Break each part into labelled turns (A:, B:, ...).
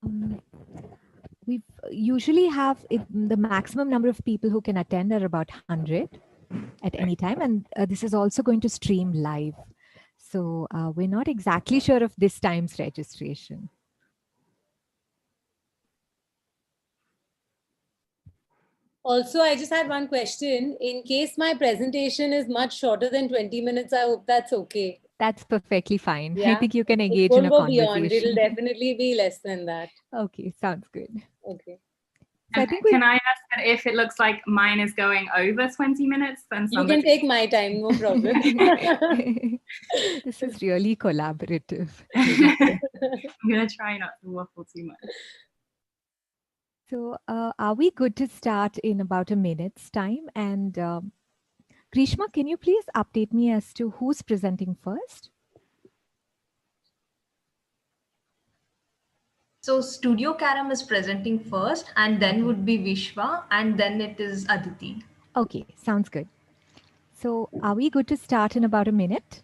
A: Um, we usually have the maximum number of people who can attend are about 100 at any time. And this is also going to stream live. So we're not exactly sure of this time's registration.
B: Also, I just had one question. In case my presentation is much shorter than 20 minutes, I hope that's okay.
A: That's perfectly fine.
B: Yeah.
A: I think you can
B: It
A: engage in
B: won't
A: a
B: go beyond.
A: conversation.
B: It'll definitely be less than that.
A: Okay, sounds good.
B: Okay.
A: So I think
C: can I ask that if it looks like mine is going over 20 minutes, then
B: you can take my time, no problem.
A: This is really collaborative.
C: I'm going to try not to waffle too much.
A: So are we good to start in about a minute's time? And Grishma, can you please update me as to who's presenting first?
D: So Studio Karam is presenting first, and then would be Vishwa, and then it is Aditi.
A: Okay, sounds good. So are we good to start in about a minute?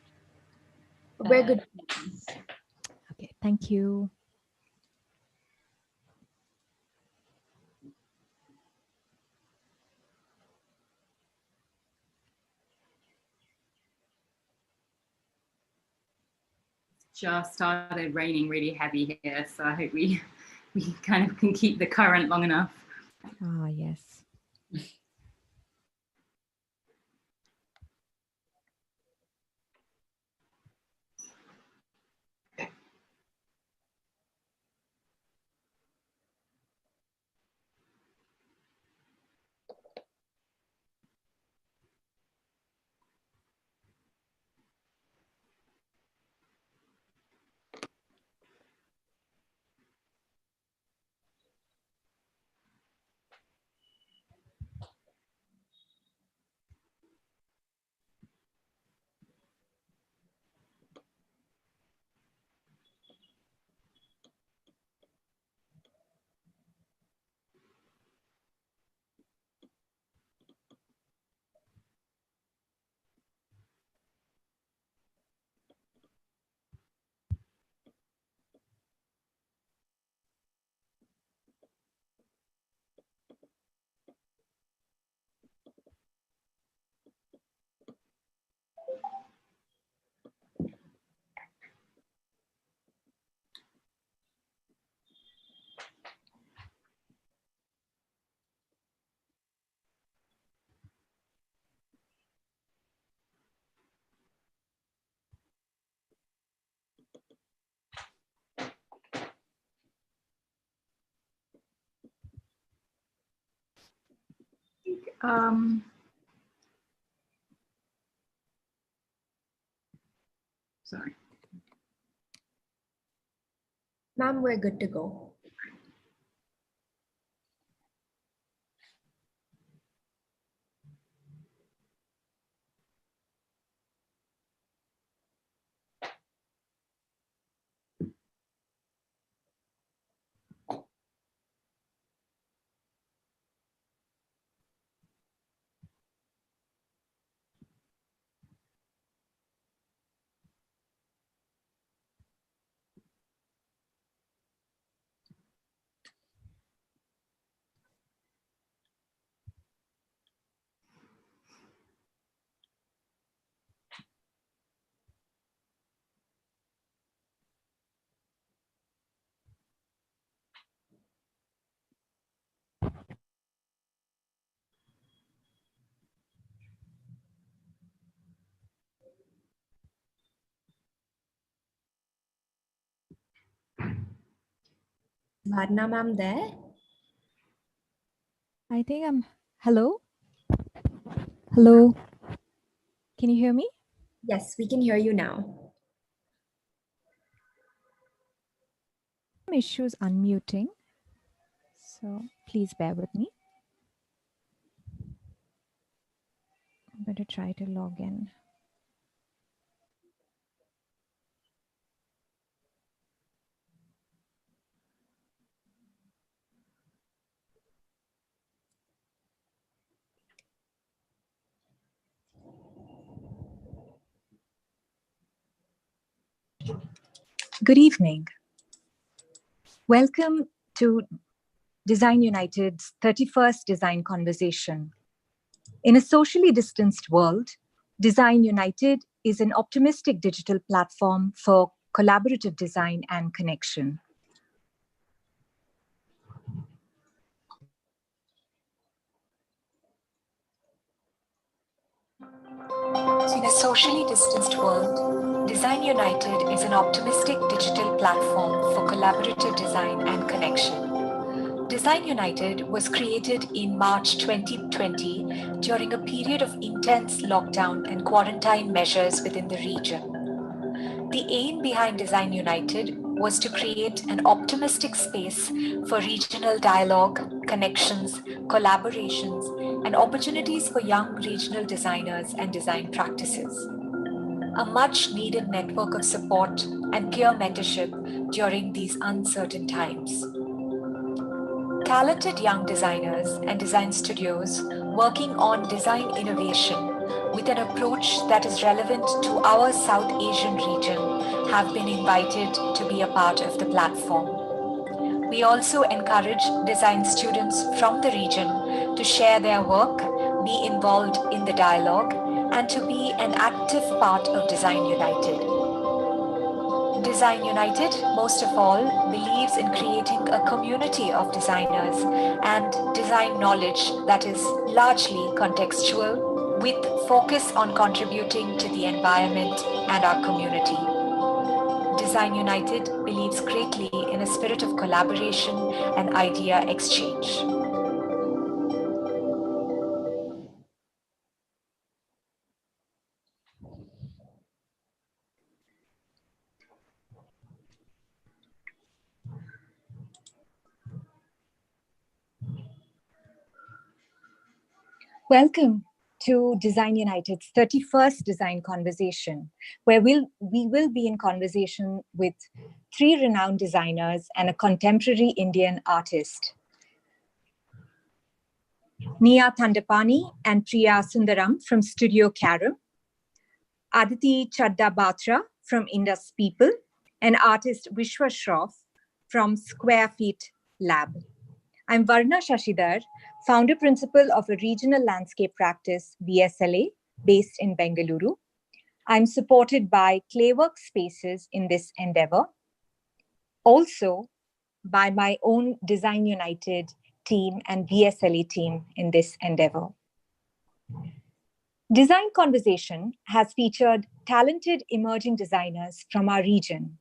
D: We're good.
A: Okay, thank you.
C: Just started raining really heavy here, so I hope we kind of can keep the current long enough.
A: Ah, yes.
C: Sorry.
D: Ma'am, we're good to go. Bharna ma'am there?
A: I think I'm, hello? Hello? Can you hear me?
D: Yes, we can hear you now.
A: Issues unmuting. So please bear with me. I'm going to try to log in.
E: Good evening.
A: Welcome to Design United's 31st Design Conversation. In a socially distanced world, Design United is an optimistic digital platform for collaborative design and connection. In a socially distanced world, Design United is an optimistic digital platform for collaborative design and connection. Design United was created in March 2020 during a period of intense lockdown and quarantine measures within the region. The aim behind Design United was to create an optimistic space for regional dialogue, connections, collaborations, and opportunities for young regional designers and design practices. A much needed network of support and peer mentorship during these uncertain times. Talented young designers and design studios working on design innovation with an approach that is relevant to our South Asian region have been invited to be a part of the platform. We also encourage design students from the region to share their work, be involved in the dialogue, and to be an active part of Design United. Design United, most of all, believes in creating a community of designers and design knowledge that is largely contextual, with focus on contributing to the environment and our community. Design United believes greatly in a spirit of collaboration and idea exchange. Welcome to Design United's 31st Design Conversation, where we will be in conversation with 3 renowned designers and a contemporary Indian artist, Thandapani and Priya Sundram from Studio Karam, Aditi Chadda from Indus People, and artist Vishwa Shroff from Square Feet Lab. I'm Varna Shashidhar, founder principal of a regional landscape practice, VSLA, based in Bengaluru. I'm supported by Claywork Spaces in this endeavor, also by my own Design United team and VSLA team in this endeavor. Design Conversation has featured talented emerging designers from our region,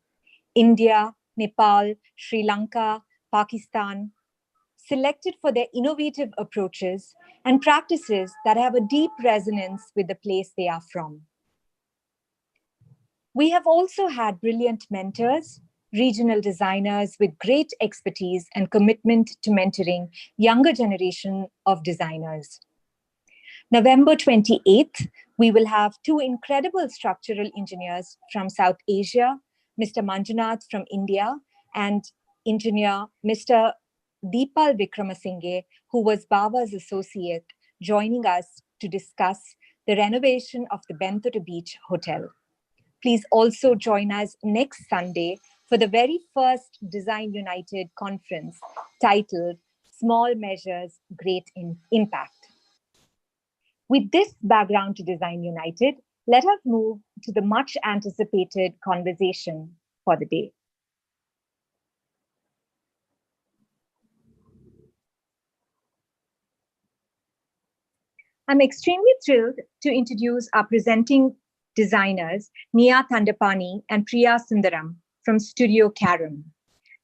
A: India, Nepal, Sri Lanka, Pakistan, selected for their innovative approaches and practices that have a deep resonance with the place they are from. We have also had brilliant mentors, regional designers with great expertise and commitment to mentoring younger generation of designers. November 28th, we will have 2 incredible structural engineers from South Asia, Mr. Manjunath from India and engineer Mr. Deepal Vikramasinghe, who was Baba's associate, joining us to discuss the renovation of the Benthura Beach Hotel. Please also join us next Sunday for the very first Design United conference titled Small Measures, Great Impact. With this background to Design United, let us move to the much anticipated conversation for the day. I'm extremely thrilled to introduce our presenting designers, Thandapani and Priya Sundaram from Studio Karam.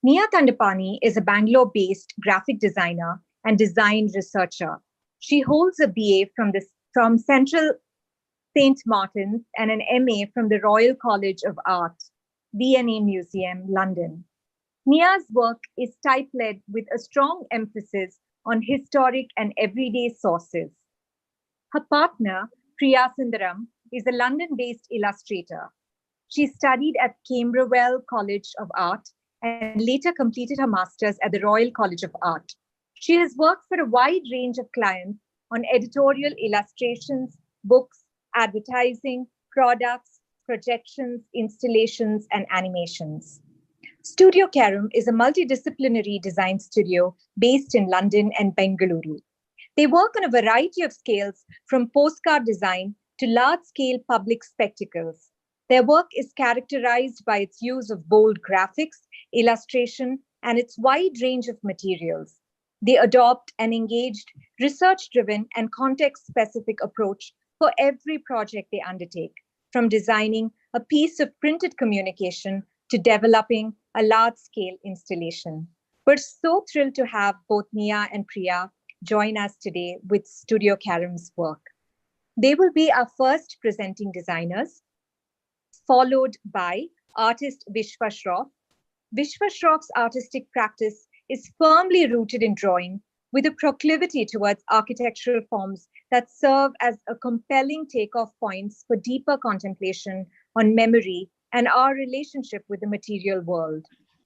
A: Thandapani is a Bangalore-based graphic designer and design researcher. She holds a BA from Central St. Martin's and an MA from the Royal College of Art, V&A Museum, London. Nia's work is type-led with a strong emphasis on historic and everyday sources. Her partner, Priya Sundaram, is a London-based illustrator. She studied at Camberwell College of Art and later completed her master's at the Royal College of Art. She has worked for a wide range of clients on editorial illustrations, books, advertising, products, projections, installations, and animations.
E: Studio Karam is a multidisciplinary design studio based in London and Bengaluru. They work on a variety of scales, from postcard design to large-scale public spectacles. Their work is characterized by its use of bold graphics, illustration, and its wide range of materials. They adopt an engaged, research-driven, and context-specific approach for every project they undertake, from designing a piece of printed communication to developing a large-scale installation. We're so thrilled to have both Nia and Priya join us today with Studio Karam's work. They will be our first presenting designers, followed by artist Vishwa Shroff. Vishwa Shroff's artistic practice is firmly rooted in drawing, with a proclivity towards architectural forms that serve as a compelling takeoff points for deeper contemplation on memory and our relationship with the material world.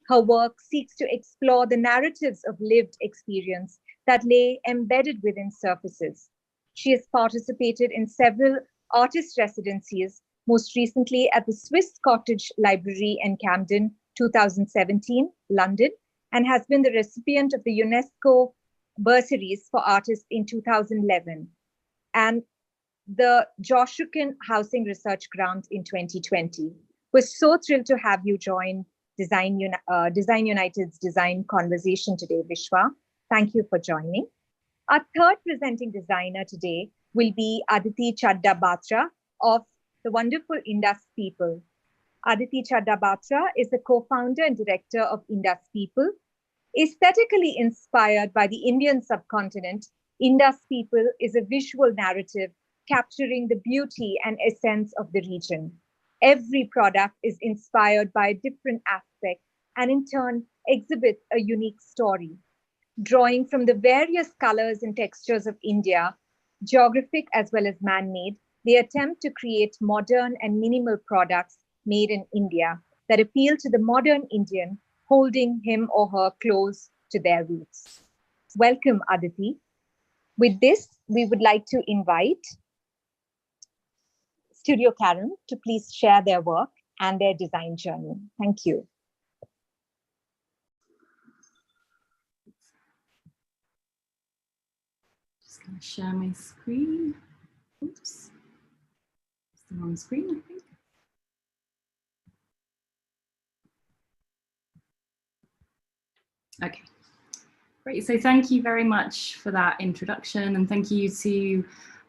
E: Her work seeks to explore the narratives of lived experience that lay embedded within surfaces. She has participated in several artist residencies, most recently at the Swiss Cottage Library in Camden, 2017, London, and has been the recipient of the UNESCO bursaries for artists in 2011 and the Joshukin Housing Research Grant in 2020. We're so thrilled to have you join Design United's design conversation today, Vishwa. Thank you for joining. Our third presenting designer today will be Aditi Chadda Batra of the wonderful Indus People. Aditi Chadda Batra is the co-founder and director of Indus People. Aesthetically inspired by the Indian subcontinent, Indus People is a visual narrative capturing the beauty and essence of the region. Every product is inspired by a different aspect and in turn exhibits a unique story. Drawing from the various colors and textures of India, geographic as well as man-made, they attempt to create modern and minimal products made in India that appeal to the modern Indian, holding him or her close to their roots. Welcome, Aditi. With this, we would like to invite Studio Karam to please share their work and their design journey. Thank you.
C: Just going to share my screen. Oops. It's the wrong screen, I think. Okay, great. So thank you very much for that introduction, and thank you to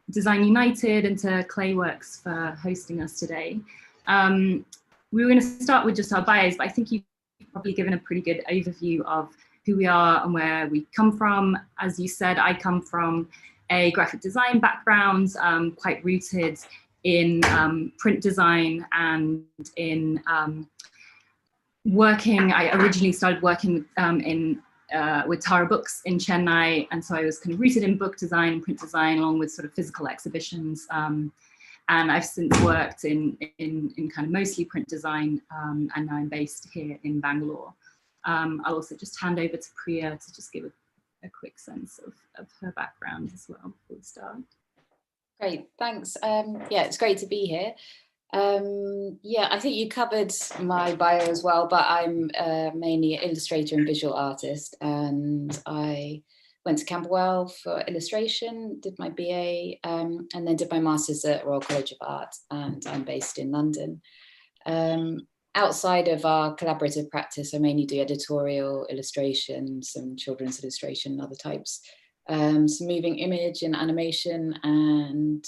C: Design United and to Clayworks for hosting us today. We were going to start with just our bios, but I think you've probably given a pretty good overview of who we are and where we come from. As you said, I come from a graphic design background, quite rooted in print design and in working. I originally started working with Tara Books in Chennai, and so I was kind of rooted in book design and print design along with sort of physical exhibitions, and I've since worked in kind of mostly print design, and now I'm based here in Bangalore. I'll also just hand over to Priya to just give a quick sense of her background as well before we start.
F: Great, thanks. Yeah, it's great to be here. Yeah, I think you covered my bio as well, but I'm mainly an illustrator and visual artist, and I went to Camberwell for illustration, did my BA, and then did my master's at Royal College of Art, and I'm based in London. Outside of our collaborative practice, I mainly do editorial illustration, some children's illustration and other types, some moving image and animation, and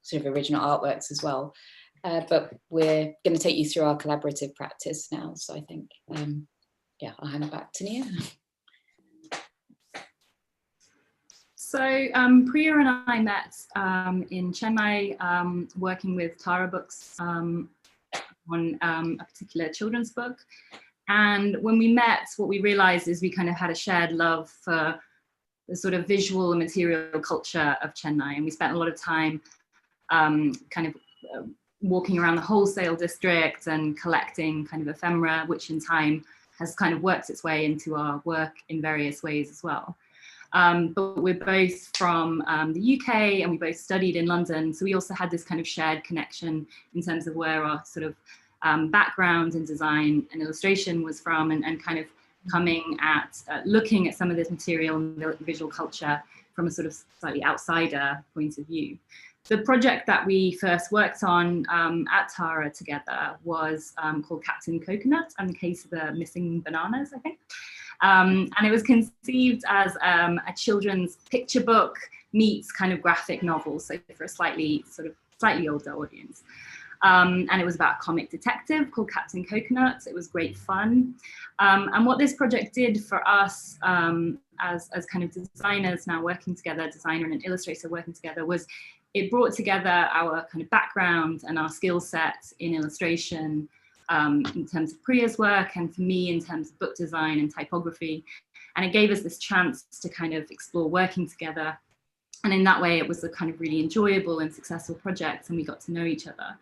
F: sort of original artworks as well. But we're going to take you through our collaborative practice now. So I think, yeah, I'll hand it back to Nia.
C: So Priya and I met in Chennai, working with Tara Books on a particular children's book. And when we met, what we realized is we kind of had a shared love for the sort of visual and material culture of Chennai. And we spent a lot of time kind of walking around the wholesale district and collecting kind of ephemera, which in time has kind of worked its way into our work in various ways as well. But we're both from the UK, and we both studied in London. So we also had this kind of shared connection in terms of where our sort of background in design and illustration was from, and kind of coming at looking at some of this material and visual culture from a sort of slightly outsider point of view. The project that we first worked on at Tara together was called Captain Coconut and the Case of the Missing Bananas, I think. And it was conceived as a children's picture book meets kind of graphic novel, so for a slightly older audience. And it was about a comic detective called Captain Coconut. It was great fun. And what this project did for us as kind of designers now working together, designer and an illustrator working together, was it brought together our kind of background and our skill set in illustration in terms of Priya's work, and for me in terms of book design and typography. And it gave us this chance to kind of explore working together. And in that way, it was a kind of really enjoyable and successful project, and we got to know each other.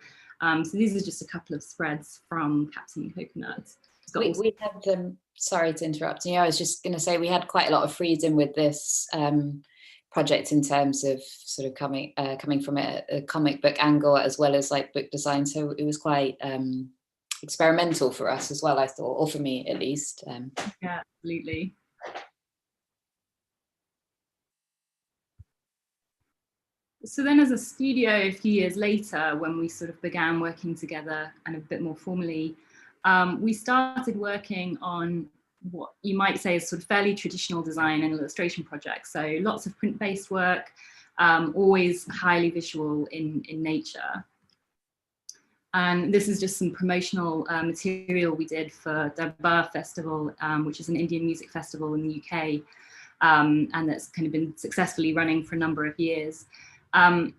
C: So these are just a couple of spreads from Captain Coconut.
F: We had, sorry to interrupt you, I was just going to say we had quite a lot of freedom with this project in terms of sort of coming from a comic book angle as well as like book design. So it was quite experimental for us as well, I thought, or for me at least.
C: Yeah, absolutely. So then as a studio a few years later, when we sort of began working together and a bit more formally, we started working on what you might say is sort of fairly traditional design and illustration projects. So lots of print-based work, always highly visual in nature. And this is just some promotional material we did for Darbar Festival, which is an Indian music festival in the UK, and that's kind of been successfully running for a number of years. And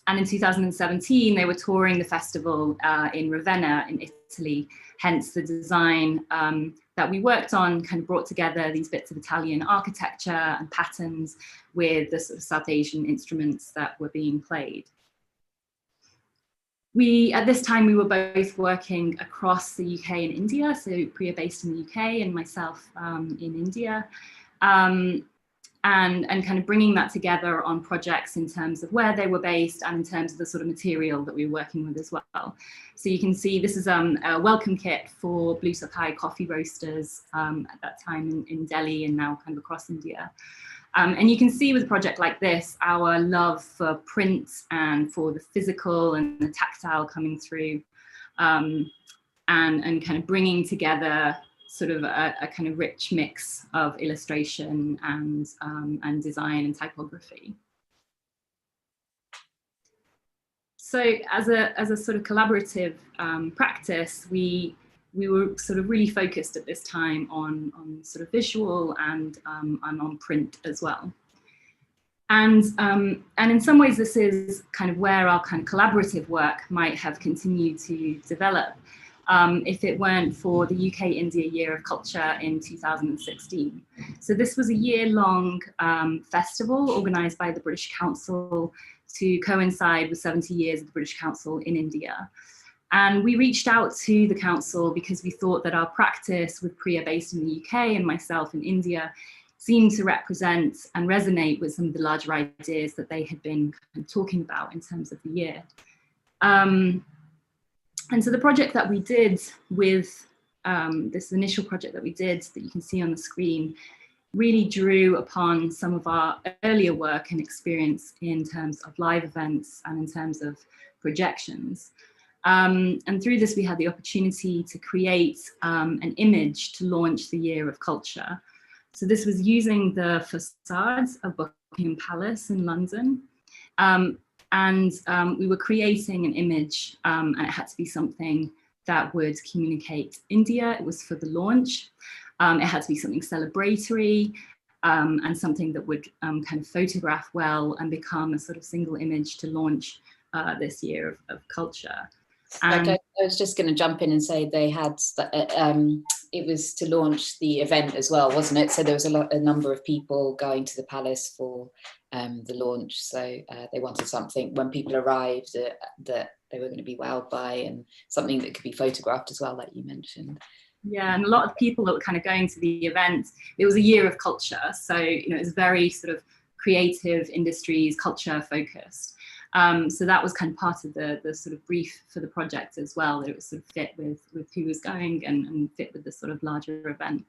C: in 2017, they were touring the festival in Ravenna in Italy, hence the design that we worked on kind of brought together these bits of Italian architecture and patterns with the sort of South Asian instruments that were being played. At this time, we were both working across the UK and India, so Priya based in the UK and myself in India. And kind of bringing that together on projects in terms of where they were based and in terms of the sort of material that we were working with as well. So you can see this is a welcome kit for Blue Sakai coffee roasters at that time in Delhi and now kind of across India. And you can see with a project like this, our love for print and for the physical and the tactile coming through and kind of bringing together sort of a kind of rich mix of illustration and design and typography. So as a sort of collaborative practice, we were sort of really focused at this time on sort of visual and on print as well. And in some ways, this is kind of where our kind of collaborative work might have continued to develop. If it weren't for the UK India Year of Culture in 2016. So this was a year-long festival organised by the British Council to coincide with 70 years of the British Council in India. And we reached out to the council because we thought that our practice with Priya based in the UK and myself in India seemed to represent and resonate with some of the larger ideas that they had been kind of talking about in terms of the year. And so the project that we did with this initial project that we did that you can see on the screen really drew upon some of our earlier work and experience in terms of live events and in terms of projections. And through this, we had the opportunity to create an image to launch the Year of Culture. So this was using the facades of Buckingham Palace in London. And we were creating an image and it had to be something that would communicate India. It was for the launch. It had to be something celebratory and something that would kind of photograph well and become a sort of single image to launch this Year of Culture.
F: Like I was just going to jump in and say they had, it was to launch the event as well, wasn't it? So there was a number of people going to the palace for the launch. So they wanted something when people arrived that they were going to be wowed by, and something that could be photographed as well, like you mentioned.
C: Yeah, and a lot of people that were kind of going to the event, it was a Year of Culture. So, you know, it was very sort of creative industries, culture focused. So that was kind of part of the sort of brief for the project as well, that it was sort of fit with who was going and fit with the sort of larger event.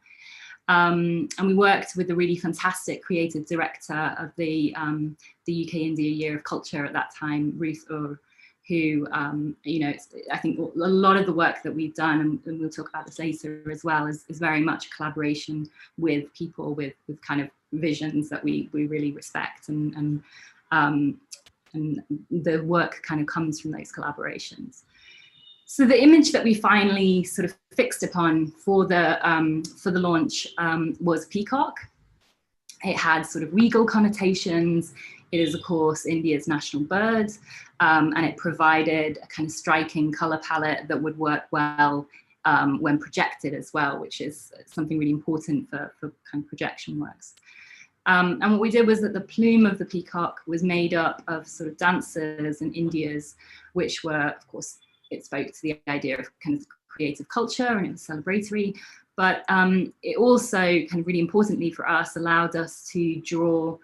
C: And we worked with the really fantastic creative director of the UK India Year of Culture at that time, Ruth Ur, who, you know, I think a lot of the work that we've done, and we'll talk about this later as well, is very much a collaboration with people with kind of visions that we really respect, and the work kind of comes from those collaborations. So the image that we finally sort of fixed upon for the launch was peacock. It had sort of regal connotations. It is, of course, India's national bird, and it provided a kind of striking color palette that would work well when projected as well, which is something really important for kind of projection works. And what we did was that the plume of the peacock was made up of sort of dancers and Indias, which were, of course, it spoke to the idea of kind of creative culture, and it was celebratory. But it also, kind of really importantly for us, allowed us to draw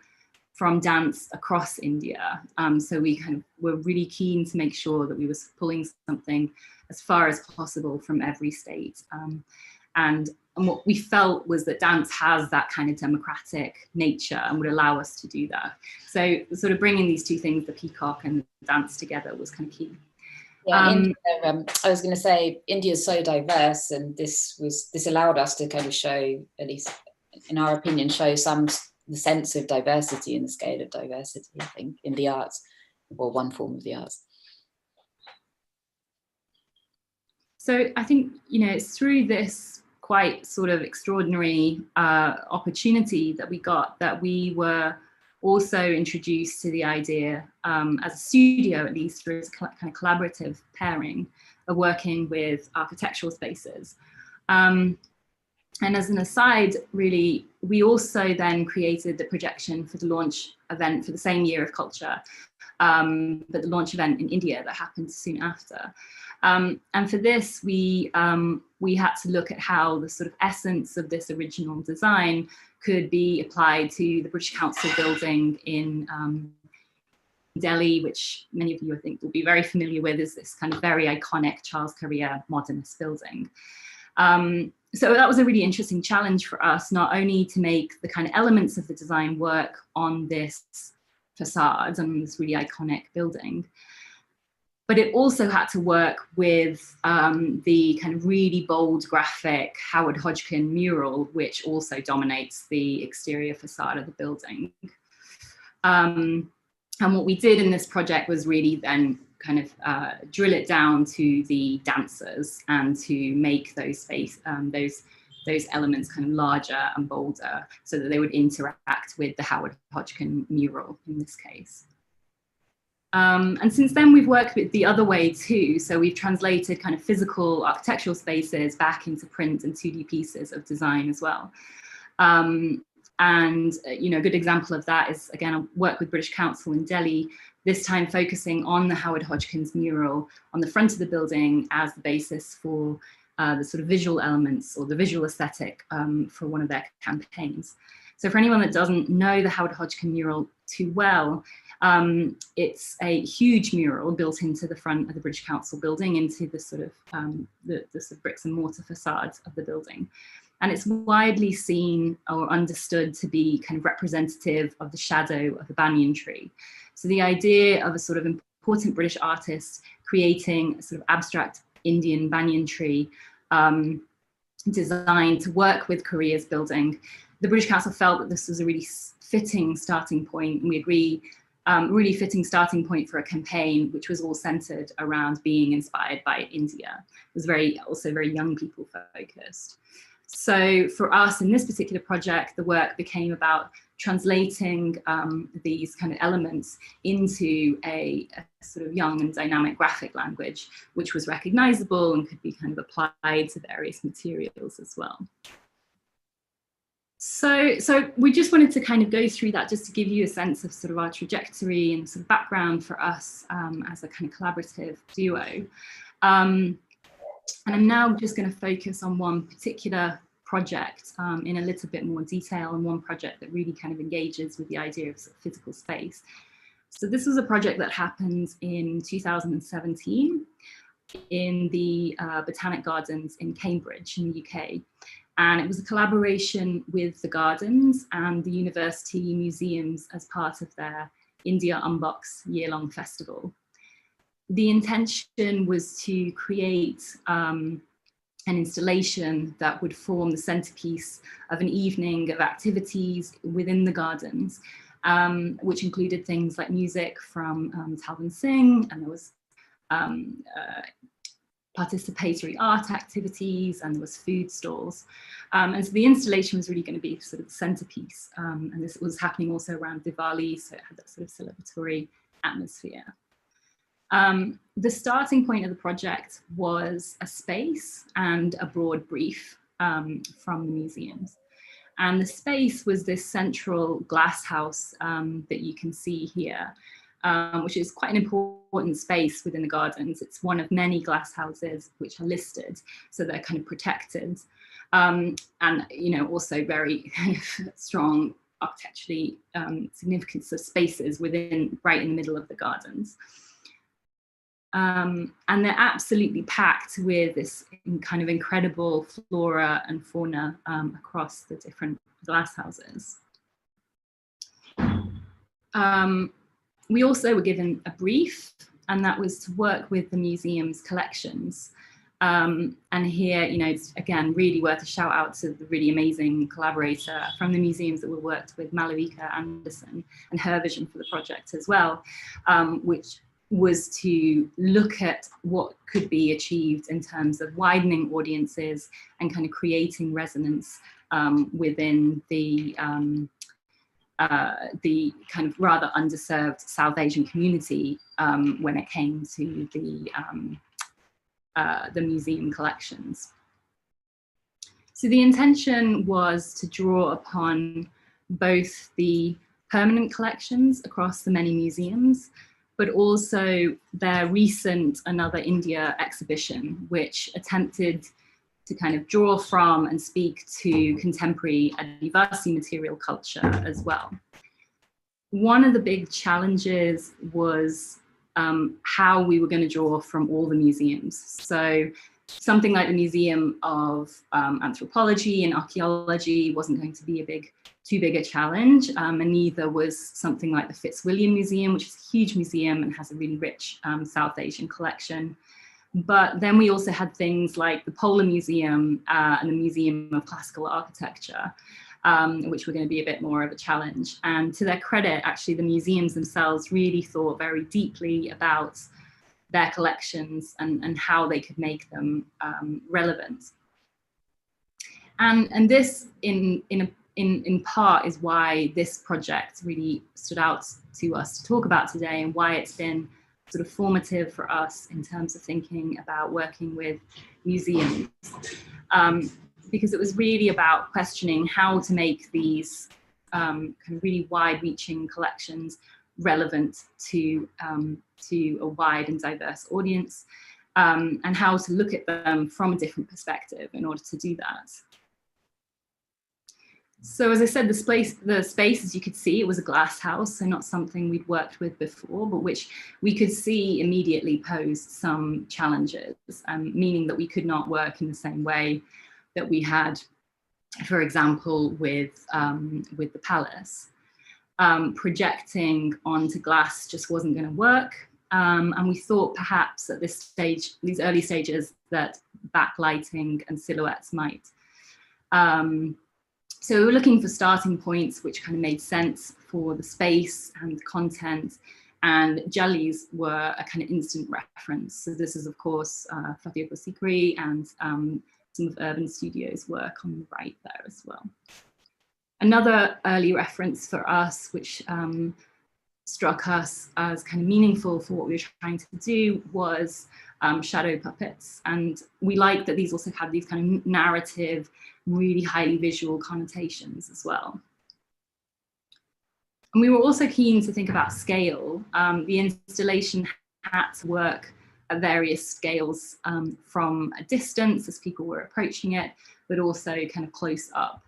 C: from dance across India. So we kind of were really keen to make sure that we were pulling something as far as possible from every state. And what we felt was that dance has that kind of democratic nature and would allow us to do that. So sort of bringing these two things, the peacock and the dance, together was kind of key.
F: Yeah, India, I was going to say, India is so diverse, and this allowed us to kind of show, at least in our opinion, show the sense of diversity and the scale of diversity, I think, in the arts, or one form of the arts.
C: So I think, you know, it's through this quite sort of extraordinary opportunity that we got that we were also introduced to the idea, as a studio at least, for a kind of collaborative pairing of working with architectural spaces. And as an aside, really, we also then created the projection for the launch event for the same Year of Culture, but the launch event in India that happened soon after. And for this, we had to look at how the sort of essence of this original design could be applied to the British Council building in Delhi, which many of you, I think, will be very familiar with, is this kind of very iconic Charles Correa modernist building. So that was a really interesting challenge for us, not only to make the kind of elements of the design work on this facade and this really iconic building, but it also had to work with the kind of really bold graphic Howard Hodgkin mural, which also dominates the exterior facade of the building. And what we did in this project was really then kind of drill it down to the dancers and to make those elements kind of larger and bolder so that they would interact with the Howard Hodgkin mural in this case. And since then we've worked with the other way too. So we've translated kind of physical architectural spaces back into print and 2D pieces of design as well. And you know, a good example of that is, again, I work with British Council in Delhi, this time focusing on the Howard Hodgkin's mural on the front of the building as the basis for the sort of visual elements or the visual aesthetic for one of their campaigns. So for anyone that doesn't know the Howard Hodgkin mural too well, it's a huge mural built into the front of the British Council building, into the sort of the sort of bricks and mortar facades of the building. And it's widely seen or understood to be kind of representative of the shadow of the banyan tree. So the idea of a sort of important British artist creating a sort of abstract Indian banyan tree designed to work with Korea's building, the British Council felt that this was a really fitting starting point, and we agree, really fitting starting point for a campaign which was all centered around being inspired by India. It was also very young people focused. So for us in this particular project, the work became about translating these kind of elements into a sort of young and dynamic graphic language, which was recognizable and could be kind of applied to various materials as well. So we just wanted to kind of go through that just to give you a sense of sort of our trajectory and sort of background for us as a kind of collaborative duo. And I'm now just going to focus on one particular project in a little bit more detail, and one project that really kind of engages with the idea of, sort of physical space. So this was a project that happened in 2017 in the Botanic Gardens in Cambridge in the UK. And it was a collaboration with the gardens and the university museums as part of their India Unbox year-long festival. The intention was to create an installation that would form the centerpiece of an evening of activities within the gardens, which included things like music from Talban Singh, and there was participatory art activities, and there was food stalls. And so the installation was really going to be sort of the centerpiece. And this was happening also around Diwali, so it had that sort of celebratory atmosphere. The starting point of the project was a space and a broad brief from the museums. And the space was this central glass house that you can see here, which is quite an important space within the gardens. It's one of many glass houses which are listed, so they're kind of protected. And, you know, also very strong architecturally significance of spaces within, right in the middle of the gardens. And they're absolutely packed with this kind of incredible flora and fauna across the different glass houses. We also were given a brief, and that was to work with the museum's collections. And here, you know, it's again really worth a shout out to the really amazing collaborator from the museums that we worked with, Malavika Anderson, and her vision for the project as well, which was to look at what could be achieved in terms of widening audiences and kind of creating resonance within the kind of rather underserved South Asian community when it came to the museum collections. So the intention was to draw upon both the permanent collections across the many museums, but also their recent Another India exhibition, which attempted to kind of draw from and speak to contemporary Adivasi material culture as well. One of the big challenges was how we were going to draw from all the museums. So something like the Museum of Anthropology and Archaeology wasn't going to be too big a challenge, and neither was something like the Fitzwilliam Museum, which is a huge museum and has a really rich South Asian collection. But then we also had things like the Polar Museum and the Museum of Classical Architecture, which were going to be a bit more of a challenge. And to their credit, actually, the museums themselves really thought very deeply about their collections and how they could make them relevant. And this, in part, is why this project really stood out to us to talk about today, and why it's been sort of formative for us in terms of thinking about working with museums, because it was really about questioning how to make these kind of really wide-reaching collections relevant to a wide and diverse audience, and how to look at them from a different perspective in order to do that. So as I said, the space, as you could see, it was a glass house, so not something we'd worked with before, but which we could see immediately posed some challenges, meaning that we could not work in the same way that we had, for example, with the palace. Projecting onto glass just wasn't going to work, and we thought perhaps at this stage, these early stages, that backlighting and silhouettes might. So we were looking for starting points which kind of made sense for the space and the content, and Jallis were a kind of instant reference. So this is, of course, Fatehpur Sikri and some of Urban Studio's work on the right there as well. Another early reference for us, which struck us as kind of meaningful for what we were trying to do, was shadow puppets. And we liked that these also had these kind of narrative, really highly visual connotations as well. And we were also keen to think about scale. The installation had to work at various scales, from a distance as people were approaching it, but also kind of close up.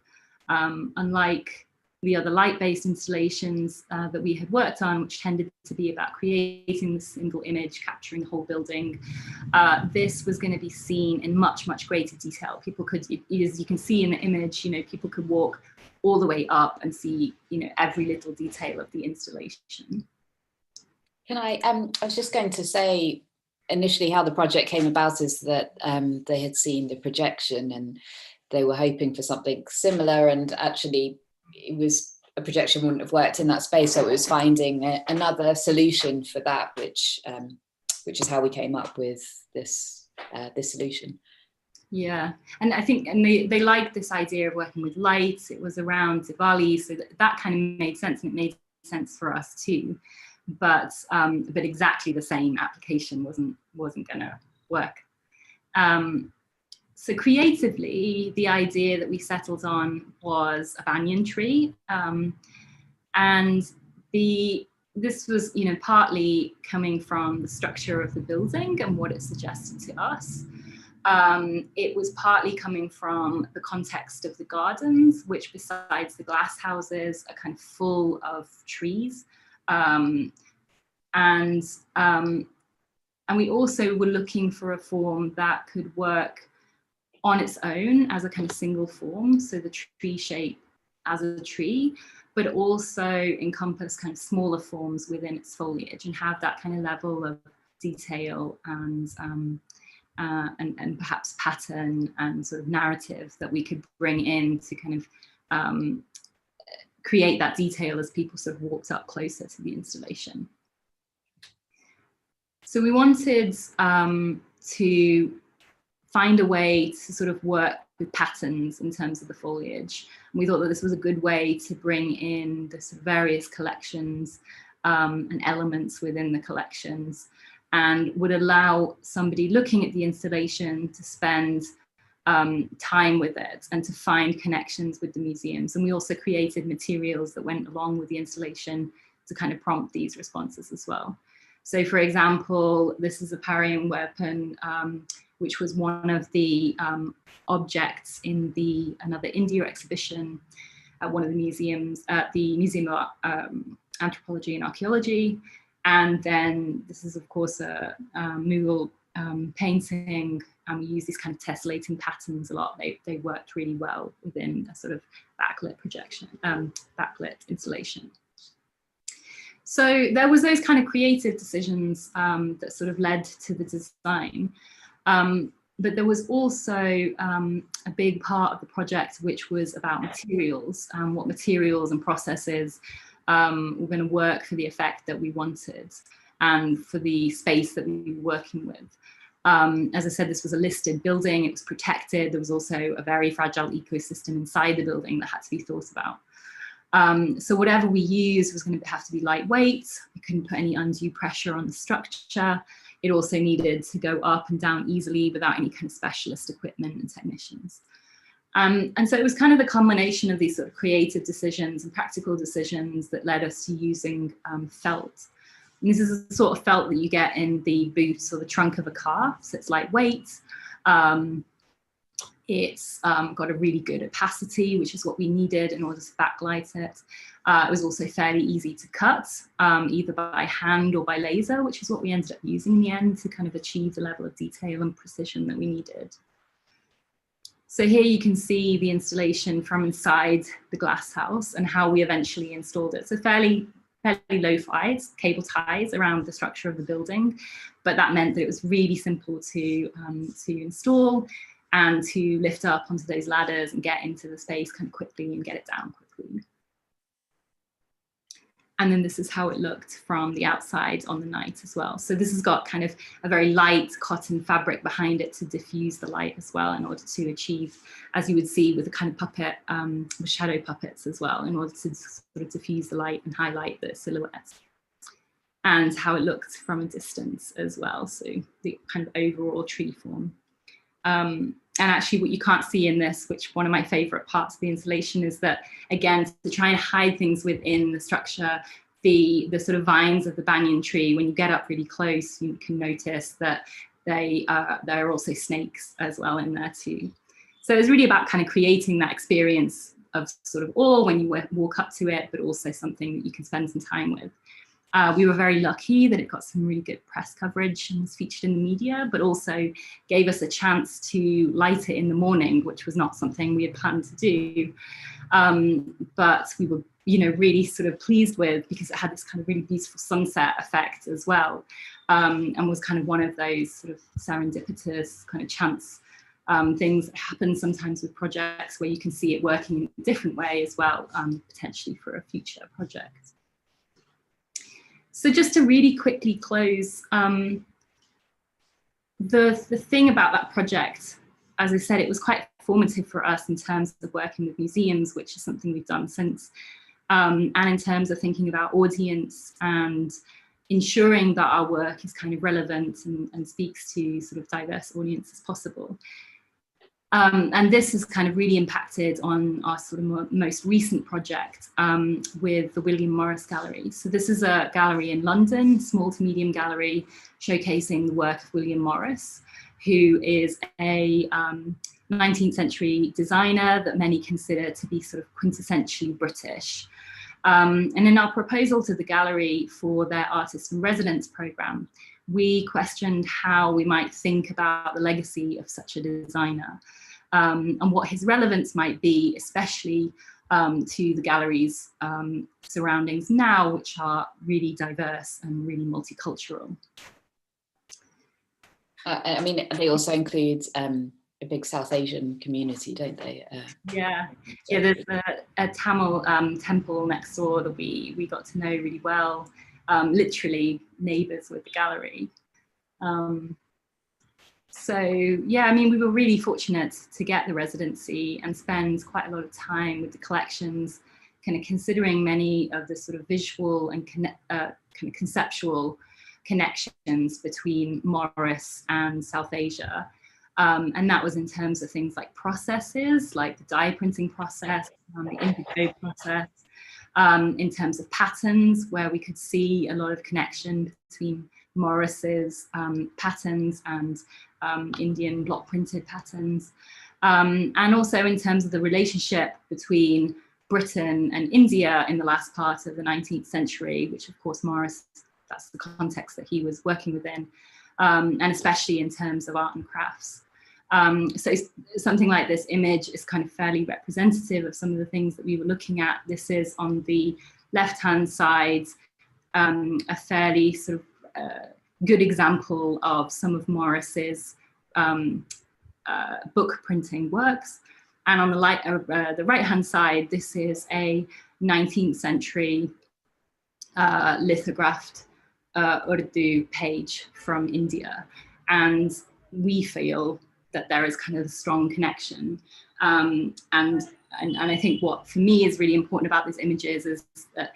C: Unlike the other light-based installations that we had worked on, which tended to be about creating the single image, capturing the whole building, this was going to be seen in much, much greater detail. People could, as you can see in the image, you know, people could walk all the way up and see, you know, every little detail of the installation.
F: Can I was just going to say, initially how the project came about is that they had seen the projection and they were hoping for something similar, and actually it was a projection wouldn't have worked in that space, so it was finding another solution for that, which is how we came up with this this solution.
C: Yeah, and I think they liked this idea of working with lights. It was around Diwali, so that kind of made sense, and it made sense for us too. But exactly the same application wasn't going to work. So creatively, the idea that we settled on was a banyan tree, and this was, you know, partly coming from the structure of the building and what it suggested to us. It was partly coming from the context of the gardens, which besides the glass houses are kind of full of trees. And we also were looking for a form that could work on its own as a kind of single form, so the tree shape as a tree, but also encompass kind of smaller forms within its foliage and have that kind of level of detail and perhaps pattern and sort of narrative that we could bring in to kind of create that detail as people sort of walked up closer to the installation. So we wanted to find a way to sort of work with patterns in terms of the foliage. And we thought that this was a good way to bring in the sort of various collections and elements within the collections, and would allow somebody looking at the installation to spend time with it and to find connections with the museums. And we also created materials that went along with the installation to kind of prompt these responses as well. So for example, this is a parrying weapon, which was one of the objects in another India exhibition at one of the museums, at the Museum of Anthropology and Archaeology. And then this is, of course, a Mughal painting, and we use these kind of tessellating patterns a lot. They worked really well within a sort of backlit projection, backlit installation. So there was those kind of creative decisions that sort of led to the design. But there was also a big part of the project which was about materials, what materials and processes were going to work for the effect that we wanted and for the space that we were working with. As I said, this was a listed building, it was protected. There was also a very fragile ecosystem inside the building that had to be thought about. So whatever we used was going to have to be lightweight. We couldn't put any undue pressure on the structure. It also needed to go up and down easily without any kind of specialist equipment and technicians. And so it was kind of the combination of these sort of creative decisions and practical decisions that led us to using felt. And this is the sort of felt that you get in the boots or the trunk of a car. So it's lightweight. It's got a really good opacity, which is what we needed in order to backlight it. It was also fairly easy to cut, either by hand or by laser, which is what we ended up using in the end to kind of achieve the level of detail and precision that we needed. So here you can see the installation from inside the glass house and how we eventually installed it. So fairly low fides, cable ties around the structure of the building, but that meant that it was really simple to install and to lift up onto those ladders and get into the space kind of quickly and get it down quickly. And then this is how it looked from the outside on the night as well. So this has got kind of a very light cotton fabric behind it to diffuse the light as well in order to achieve, as you would see with the kind of puppet, with shadow puppets as well, in order to sort of diffuse the light and highlight the silhouettes. And how it looked from a distance as well. So the kind of overall tree form. And actually what you can't see in this, which one of my favorite parts of the installation is that, again, to try and hide things within the structure, the sort of vines of the banyan tree, when you get up really close, you can notice that there are also snakes as well in there too. So it's really about kind of creating that experience sort of awe when you walk up to it, but also something that you can spend some time with. We were very lucky that it got some really good press coverage and was featured in the media, but also gave us a chance to light it in the morning, which was not something we had planned to do. But we were, really sort of pleased with, because it had this kind of really beautiful sunset effect as well, and was kind of one of those sort of serendipitous kind of chance things that happen sometimes with projects where you can see it working in a different way as well, potentially for a future project. So just to really quickly close, the thing about that project, as I said, it was quite formative for us in terms of working with museums, which is something we've done since, and in terms of thinking about audience and ensuring that our work is kind of relevant and speaks to sort of diverse audience as possible. And this has kind of really impacted on our sort of most recent project with the William Morris Gallery. So this is a gallery in London, small to medium gallery, showcasing the work of William Morris, who is a 19th century designer that many consider to be sort of quintessentially British. And in our proposal to the gallery for their Artist in Residence programme, we questioned how we might think about the legacy of such a designer, and what his relevance might be, especially to the gallery's surroundings now, which are really diverse and really multicultural.
F: I mean, they also include a big South Asian community, don't they?
C: Yeah, there's a Tamil temple next door that we got to know really well, literally neighbours with the gallery. So yeah, I mean, we were really fortunate to get the residency and spend quite a lot of time with the collections, kind of considering many of the sort of visual and kind of conceptual connections between Morris and South Asia. And that was in terms of things like processes, like the dye printing process, the indigo process, in terms of patterns, where we could see a lot of connection between Morris's patterns and Indian block printed patterns. And also in terms of the relationship between Britain and India in the last part of the 19th century, which of course Morris, that's the context that he was working within, and especially in terms of art and crafts. So something like this image is kind of fairly representative of some of the things that we were looking at. This is on the left-hand side, a fairly sort of good example of some of Morris's book printing works. And on the right-hand side, this is a 19th century lithographed Urdu page from India. And we feel that there is kind of a strong connection. And I think what for me is really important about these images is that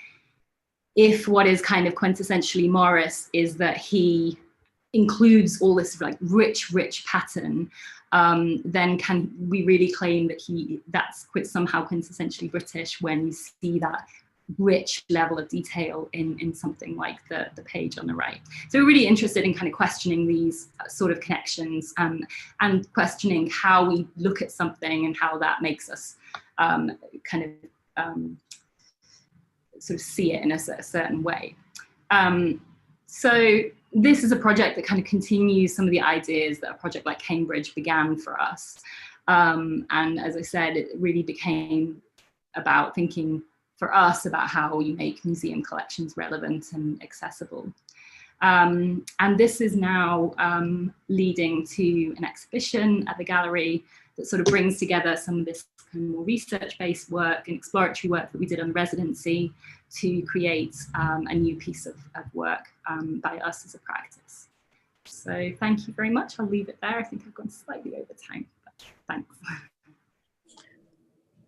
C: if what is kind of quintessentially Morris is that he includes all this like rich pattern, then can we really claim that that's somehow quintessentially British when you see that rich level of detail in something like the page on the right. So we're really interested in kind of questioning these sort of connections, and questioning how we look at something and how that makes us kind of sort of see it in a certain way. So this is a project that kind of continues some of the ideas that a project like Cambridge began for us. And as I said, it really became about thinking for us about how you make museum collections relevant and accessible. And this is now leading to an exhibition at the gallery that sort of brings together some of this kind of more research-based work and exploratory work that we did on residency to create a new piece of work by us as a practice. So thank you very much. I'll leave it there. I think I've gone slightly over time, but thanks.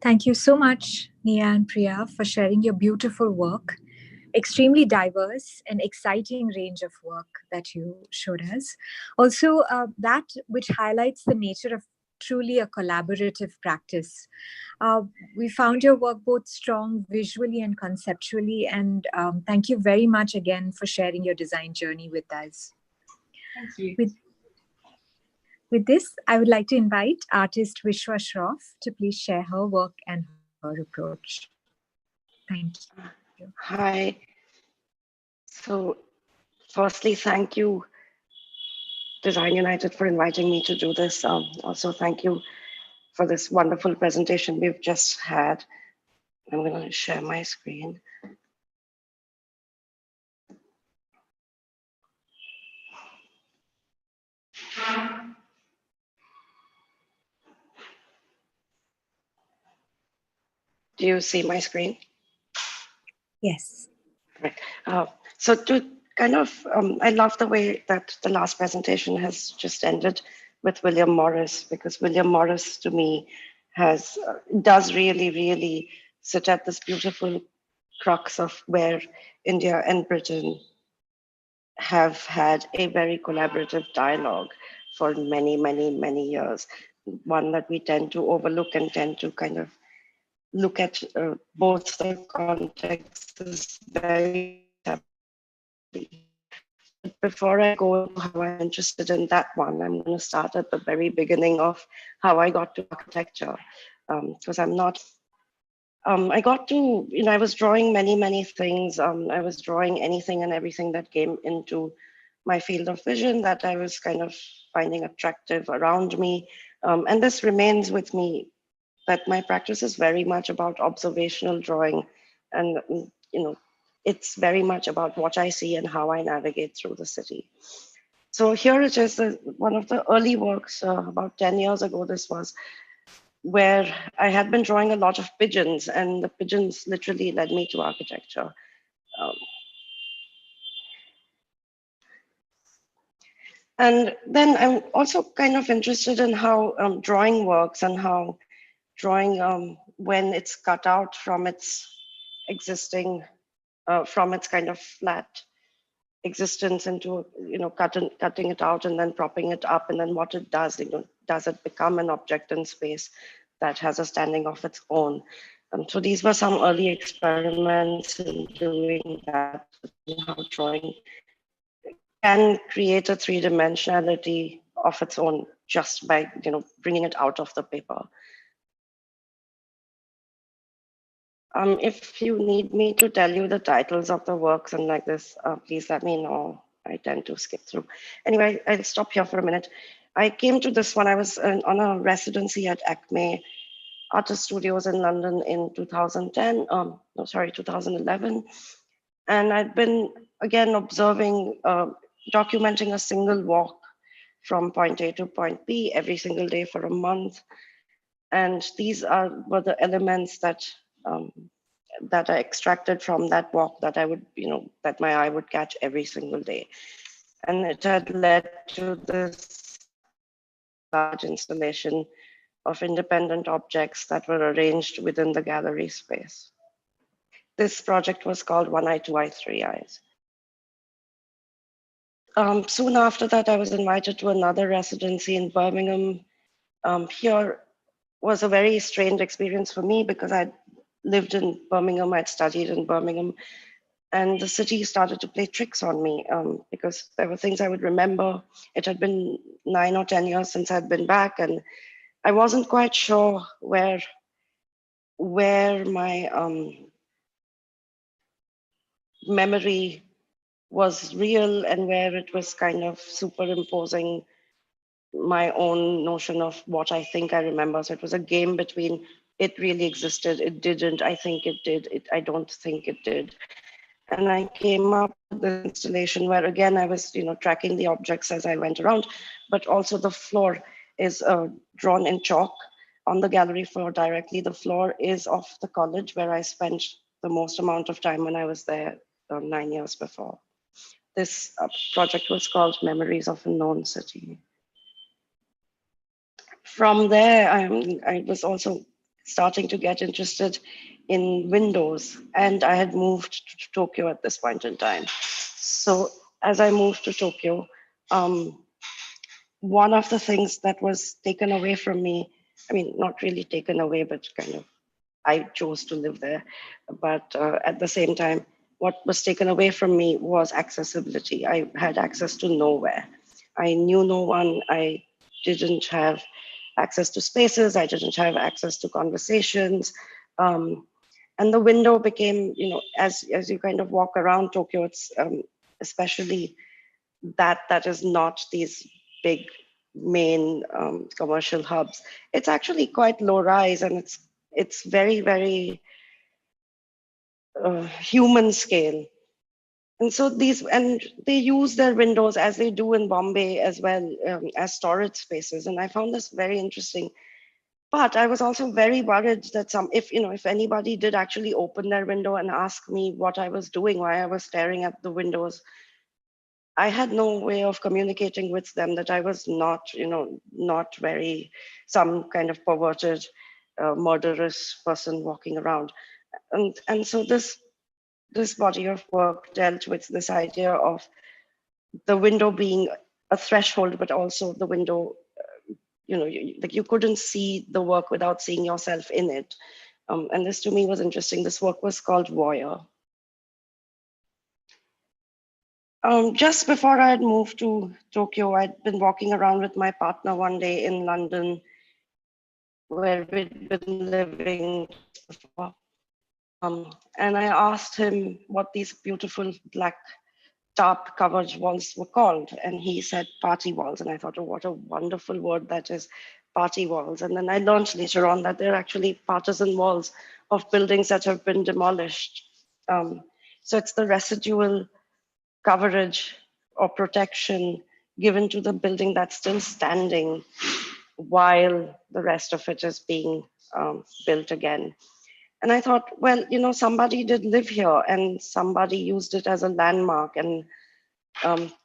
E: Thank you so much, Nia and Priya, for sharing your beautiful work. Extremely diverse and exciting range of work that you showed us. Also, that which highlights the nature of truly a collaborative practice. We found your work both strong visually and conceptually, and thank you very much again for sharing your design journey with us.
C: Thank you.
E: With this, I would like to invite artist Vishwa Shroff to please share her work and your approach. Thank you.
G: Hi. So, firstly, thank you, Design United, for inviting me to do this. Also, thank you for this wonderful presentation we've just had. I'm going to share my screen. Do you see my screen?
E: Yes.
G: Right. So to kind of, I love the way that the last presentation has just ended with William Morris, because William Morris to me does really sit at this beautiful crux of where India and Britain have had a very collaborative dialogue for many years. One that we tend to overlook and tend to kind of look at both the contexts as very separately. Before I go into how I'm interested in that one, I'm going to start at the very beginning of how I got to architecture, because I'm not. I got to, I was drawing many things. I was drawing anything and everything that came into my field of vision that I was kind of finding attractive around me. And this remains with me, that my practice is very much about observational drawing. And, it's very much about what I see and how I navigate through the city. So here it is, one of the early works, about 10 years ago, this was, where I had been drawing a lot of pigeons, and the pigeons literally led me to architecture. And then I'm also kind of interested in how drawing works, and how drawing, when it's cut out from its existing, from its kind of flat existence into, cutting it out and then propping it up, and then what it does, does it become an object in space that has a standing of its own? So these were some early experiments in doing that, how drawing can create a three-dimensionality of its own just by, bringing it out of the paper. If you need me to tell you the titles of the works and like this, please let me know. I tend to skip through. Anyway, I'll stop here for a minute. I came to this one. I was on a residency at Acme Artist Studios in London in 2010. No, sorry, 2011. And I'd been, again, observing, documenting a single walk from point A to point B every single day for a month. And these were the elements that that I extracted from that walk that I would, that my eye would catch every single day. And it had led to this large installation of independent objects that were arranged within the gallery space. This project was called One Eye, Two Eye, Three Eyes. Soon after that, I was invited to another residency in Birmingham. Here was a very strange experience for me, because I'd lived in Birmingham, I'd studied in Birmingham, and the city started to play tricks on me, because there were things I would remember. It had been 9 or 10 years since I'd been back, and I wasn't quite sure where my memory was real and where it was kind of superimposing my own notion of what I think I remember. So it was a game between it really existed, it didn't, I think it did, I don't think it did. And I came up with this installation where, again, I was, tracking the objects as I went around, but also the floor is drawn in chalk on the gallery floor directly. The floor is of the college where I spent the most amount of time when I was there 9 years before. This project was called Memories of a Known City. From there, I was also starting to get interested in windows, and I had moved to Tokyo at this point in time. So as I moved to Tokyo, one of the things that was taken away from me, I mean, not really taken away, but kind of, I chose to live there. But at the same time, what was taken away from me was accessibility. I had access to nowhere. I knew no one. I didn't have access to spaces. I didn't have access to conversations. And the window became, as you kind of walk around Tokyo, it's especially that is not these big main commercial hubs. It's actually quite low rise, and it's very, very human scale. And so they use their windows, as they do in Bombay as well, as storage spaces. And I found this very interesting. But I was also very worried that if anybody did actually open their window and ask me what I was doing, why I was staring at the windows, I had no way of communicating with them that I was not very some kind of perverted, murderous person walking around. And so this body of work dealt with this idea of the window being a threshold, but also the window, you couldn't see the work without seeing yourself in it. And this to me was interesting. This work was called Voyeur. Just before I had moved to Tokyo, I'd been walking around with my partner one day in London, where we'd been living before. And I asked him what these beautiful black tarp covered walls were called. And he said party walls. And I thought, oh, what a wonderful word that is, party walls. And then I learned later on that they're actually partisan walls of buildings that have been demolished. So it's the residual coverage or protection given to the building that's still standing while the rest of it is being built again. And I thought, well, somebody did live here and somebody used it as a landmark. And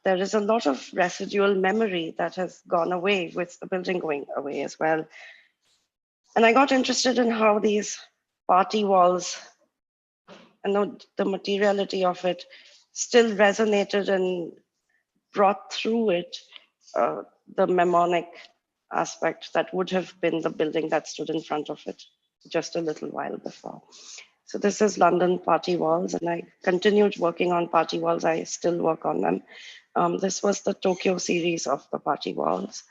G: there is a lot of residual memory that has gone away with the building going away as well. And I got interested in how these party walls and the materiality of it still resonated and brought through it the mnemonic aspect that would have been the building that stood in front of it just a little while before. So this is London party walls, and I continued working on party walls. I still work on them. This was the Tokyo series of the party walls.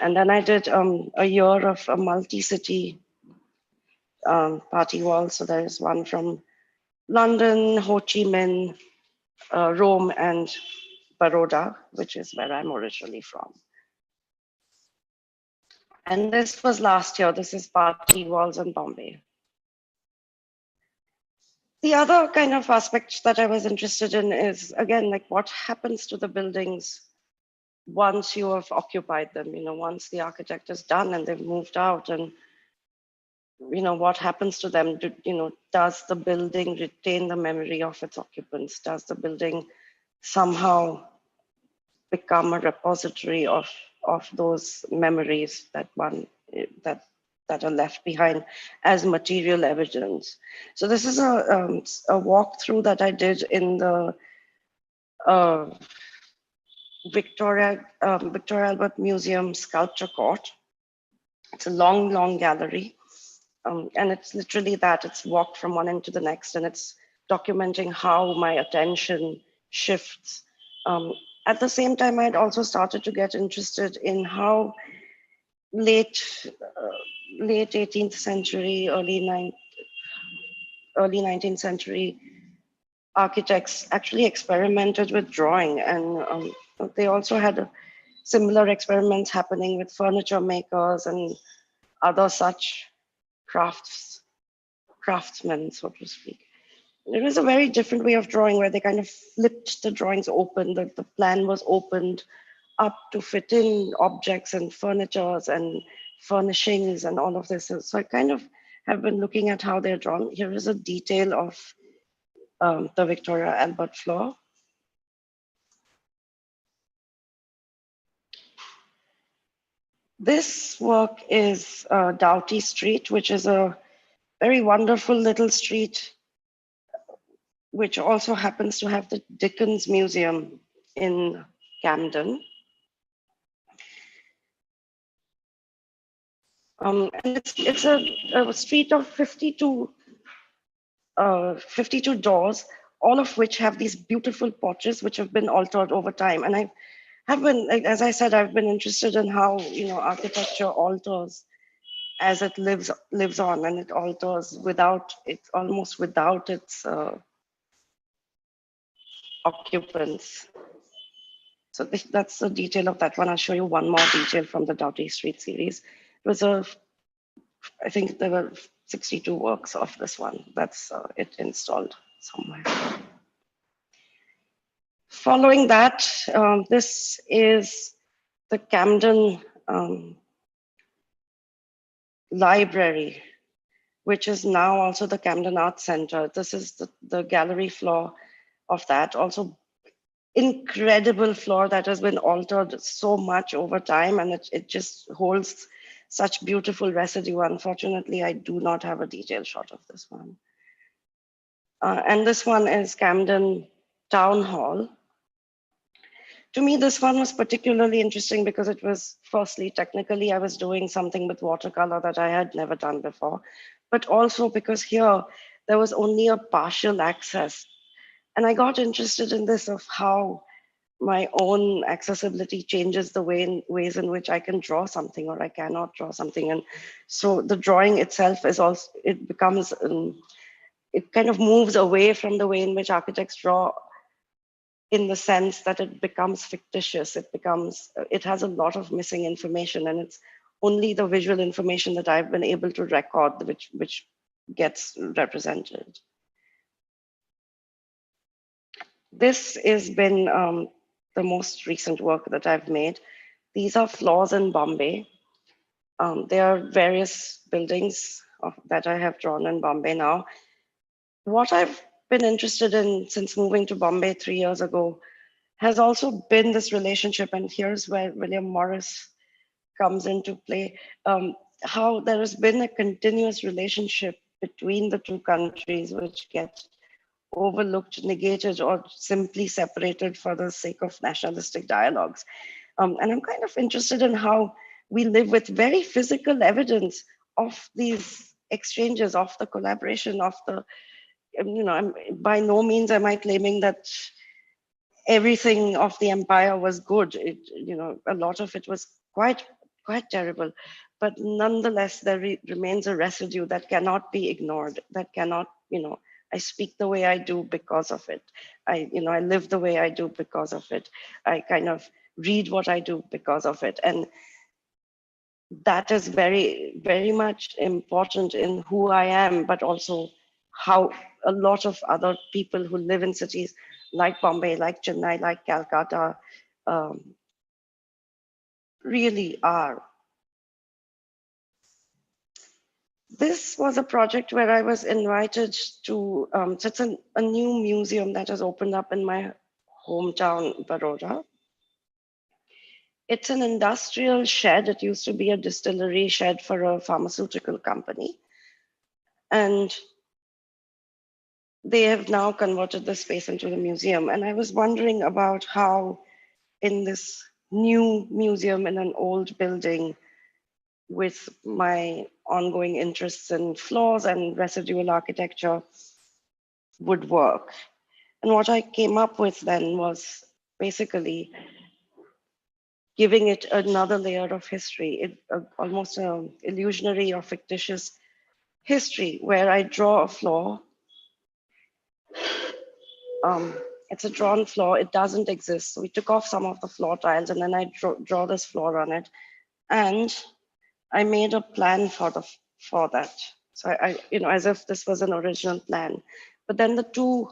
G: And then I did a year of a multi-city party wall. So there is one from London, Ho Chi Minh, Rome, and Baroda, which is where I'm originally from. And this was last year. This is party walls in Bombay. The other kind of aspect that I was interested in is, again, like what happens to the buildings once you have occupied them, once the architect is done and they've moved out, and what happens to them? Does the building retain the memory of its occupants? Does the building somehow become a repository of those memories that are left behind as material evidence? So this is a walkthrough that I did in the Victoria Albert Museum Sculpture Court. It's a long gallery. And it's literally that, it's walked from one end to the next, and it's documenting how my attention shifts. At the same time, I'd also started to get interested in how late 18th century, early 19th century architects actually experimented with drawing. And they also had similar experiments happening with furniture makers and other such craftsmen, so to speak. It was a very different way of drawing, where they kind of flipped the drawings open. The plan was opened up to fit in objects and furnitures and furnishings and all of this. So I kind of have been looking at how they're drawn. Here is a detail of the Victoria Albert floor. This work is Doughty Street, which is a very wonderful little street, which also happens to have the Dickens Museum in Camden. And it's a street of 52 doors, all of which have these beautiful porches which have been altered over time. And I have been, as I said, I've been interested in how architecture alters as it lives on, and it alters almost without its occupants. So that's the detail of that one. I'll show you one more detail from the Doughty Street series. It was I think there were 62 works of this one. That's it installed somewhere. Following that, this is the Camden Library, which is now also the Camden Arts Center. This is the gallery floor of that. Also incredible floor that has been altered so much over time, and it just holds such beautiful residue. Unfortunately, I do not have a detailed shot of this one. And this one is Camden Town Hall. To me, this one was particularly interesting because it was, firstly, technically, I was doing something with watercolor that I had never done before, but also because here there was only a partial access. And I got interested in this, of how my own accessibility changes the ways in which I can draw something or I cannot draw something. And so the drawing itself is also, it becomes, it kind of moves away from the way in which architects draw, in the sense that it becomes fictitious. It has a lot of missing information, and it's only the visual information that I've been able to record which gets represented. This has been the most recent work that I've made. These are floors in Bombay. There are various buildings that I have drawn in Bombay now. What I've been interested in since moving to Bombay 3 years ago has also been this relationship, and here's where William Morris comes into play, how there has been a continuous relationship between the two countries, which get overlooked, negated, or simply separated for the sake of nationalistic dialogues. And I'm kind of interested in how we live with very physical evidence of these exchanges, of the collaboration, of the, by no means am I claiming that everything of the empire was good. A lot of it was quite terrible, but nonetheless, there remains a residue that cannot be ignored, that cannot, I speak the way I do because of it. I live the way I do because of it. I kind of read what I do because of it. And that is very, very much important in who I am, but also how a lot of other people who live in cities like Bombay, like Chennai, like Calcutta, really are. This was a project where I was invited to, so it's a new museum that has opened up in my hometown, Baroda. It's an industrial shed. It used to be a distillery shed for a pharmaceutical company. And they have now converted the space into the museum. And I was wondering about how in this new museum in an old building, with my ongoing interests in floors and residual architecture, would work. And what I came up with then was basically giving it another layer of history, almost an illusionary or fictitious history, where I draw a floor. It's a drawn floor, it doesn't exist. So we took off some of the floor tiles, and then I draw this floor on it. And I made a plan for that. So I as if this was an original plan. But then the two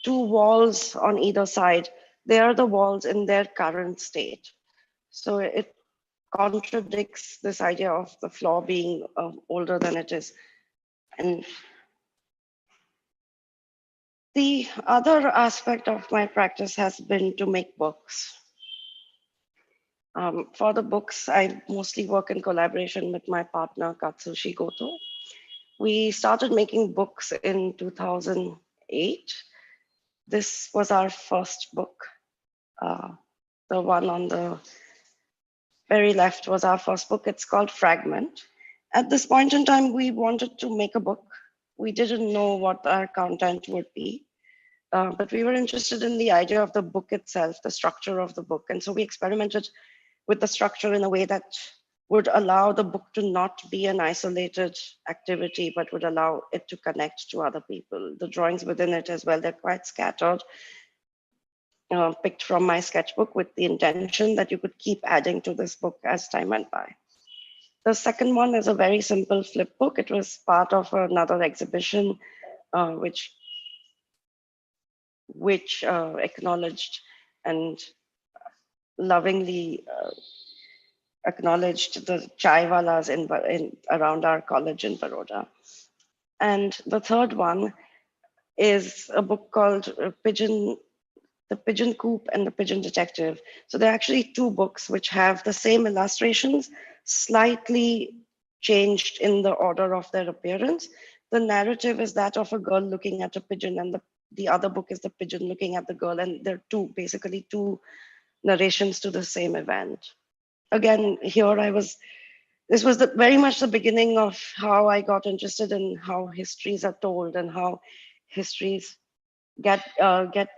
G: walls on either side, they are the walls in their current state. So it contradicts this idea of the floor being older than it is. And the other aspect of my practice has been to make books. For the books, I mostly work in collaboration with my partner, Katsushi Goto. We started making books in 2008. This was our first book. The one on the very left was our first book. It's called Fragment. At this point in time, we wanted to make a book. We didn't know what our content would be, but we were interested in the idea of the book itself, the structure of the book. And so we experimented with the structure in a way that would allow the book to not be an isolated activity, but would allow it to connect to other people. The drawings within it as well, they're quite scattered, picked from my sketchbook with the intention that you could keep adding to this book as time went by. The second one is a very simple flip book. It was part of another exhibition which acknowledged and lovingly acknowledged the chaiwalas in around our college in Baroda. And the third one is a book called The Pigeon Coop and the Pigeon Detective. So there are actually two books which have the same illustrations, slightly changed in the order of their appearance. The narrative is that of a girl looking at a pigeon, and the other book is the pigeon looking at the girl, and they're basically two narrations to the same event. Again, this was very much the beginning of how I got interested in how histories are told and how histories get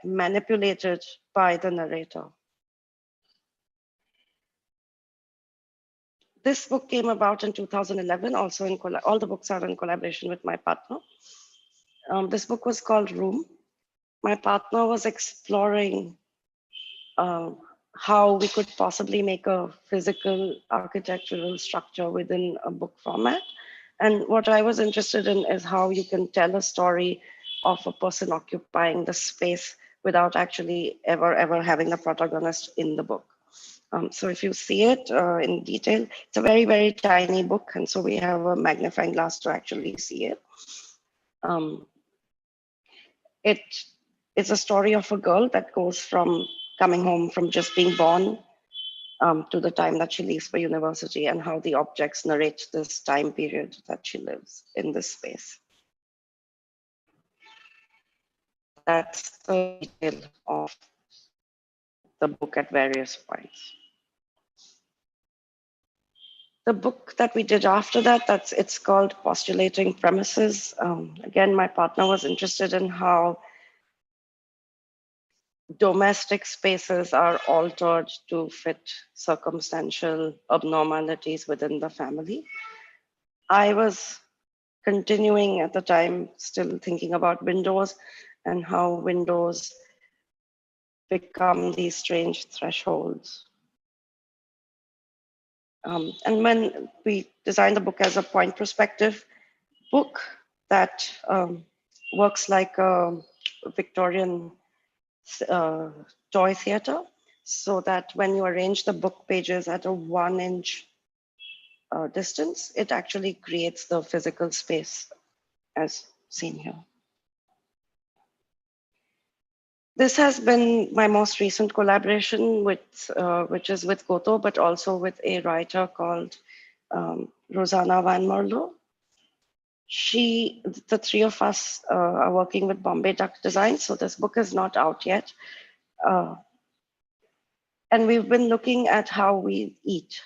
G: manipulated by the narrator. This book came about in 2011, also all the books are in collaboration with my partner. This book was called Room. My partner was exploring how we could possibly make a physical architectural structure within a book format. And what I was interested in is how you can tell a story of a person occupying the space without actually ever having the protagonist in the book. So if you see it in detail, it's a very, very tiny book. And so we have a magnifying glass to actually see it. It's a story of a girl that goes from coming home from just being born to the time that she leaves for university, and how the objects narrate this time period that she lives in this space. That's the detail of the book at various points. The book that we did after that, it's called Postulating Premises. Again, my partner was interested in how domestic spaces are altered to fit circumstantial abnormalities within the family. I was continuing at the time, still thinking about windows and how windows become these strange thresholds. And when we designed the book as a point perspective book that works like a Victorian toy theater, so that when you arrange the book pages at a 1-inch distance, it actually creates the physical space as seen here. This has been my most recent collaboration which is with Koto, but also with a writer called Rosanna Van Merlo. The three of us are working with Bombay Duck Design. So this book is not out yet. And we've been looking at how we eat,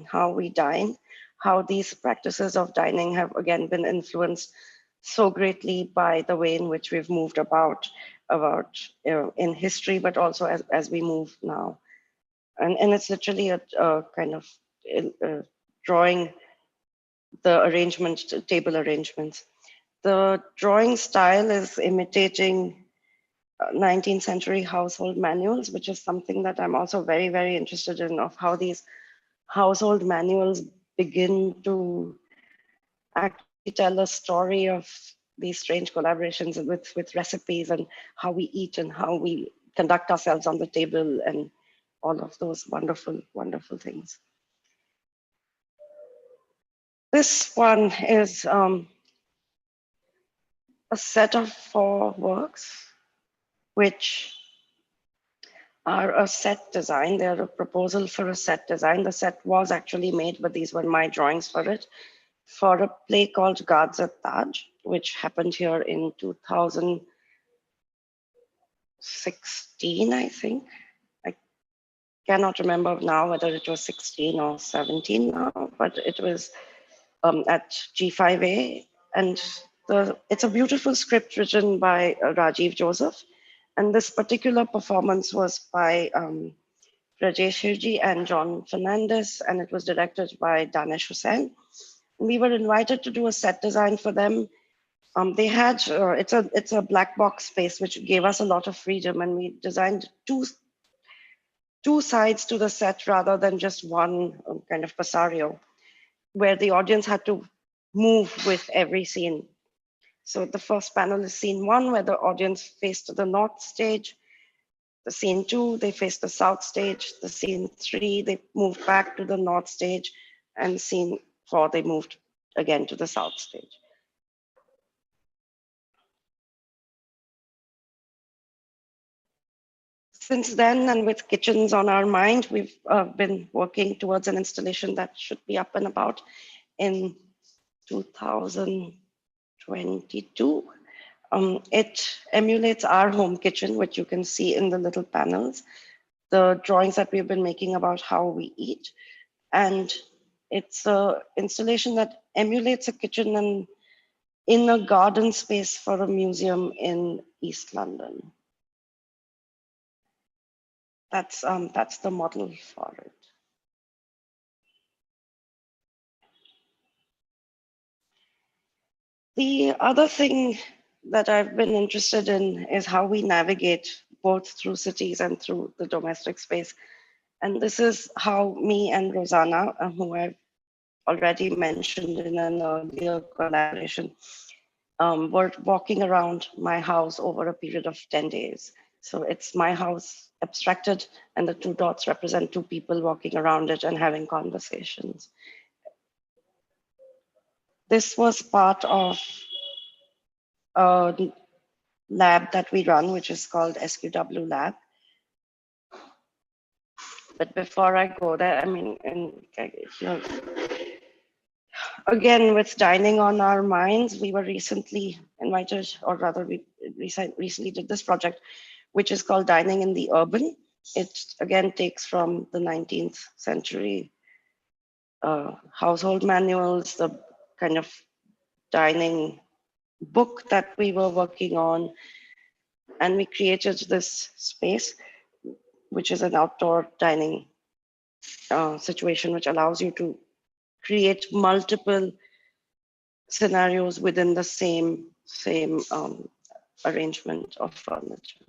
G: how we dine, how these practices of dining have again been influenced so greatly by the way in which we've moved about in history, but also as we move now. And it's literally a kind of drawing the table arrangements. The drawing style is imitating 19th century household manuals, which is something that I'm also very, very interested in, of how these household manuals begin to actually tell a story of these strange collaborations with recipes and how we eat and how we conduct ourselves on the table and all of those wonderful, wonderful things. This one is a set of 4 works, which are a set design. They're a proposal for a set design. The set was actually made, but these were my drawings for it, for a play called Guards at Taj, which happened here in 2016, I think. I cannot remember now whether it was 16 or 17 now, but it was at G5A. And it's a beautiful script written by Rajiv Joseph. And this particular performance was by Rajesh Hirji and John Fernandez, and it was directed by Danesh Hussain. We were invited to do a set design for them. They had, it's a black box space, which gave us a lot of freedom, and we designed two sides to the set rather than just one kind of passario, where the audience had to move with every scene. So the first panel is scene 1, where the audience faced the north stage. The scene 2, they faced the south stage. The scene 3, they moved back to the north stage. And scene 4, they moved again to the south stage. Since then, and with kitchens on our mind, we've been working towards an installation that should be up and about in 2022. It emulates our home kitchen, which you can see in the little panels, the drawings that we've been making about how we eat. And it's an installation that emulates a kitchen in a garden space for a museum in East London. That's the model for it. The other thing that I've been interested in is how we navigate both through cities and through the domestic space. And this is how me and Rosanna, who I've already mentioned in an earlier collaboration, were walking around my house over a period of 10 days. So it's my house abstracted, and the 2 dots represent 2 people walking around it and having conversations. This was part of a lab that we run, which is called SQW Lab. But before I go there, I mean, again, with dining on our minds, we were recently invited, or rather we recently did this project, which is called Dining in the Urban. It again takes from the 19th century household manuals, the kind of dining book that we were working on, and we created this space, which is an outdoor dining situation, which allows you to create multiple scenarios within the same arrangement of furniture.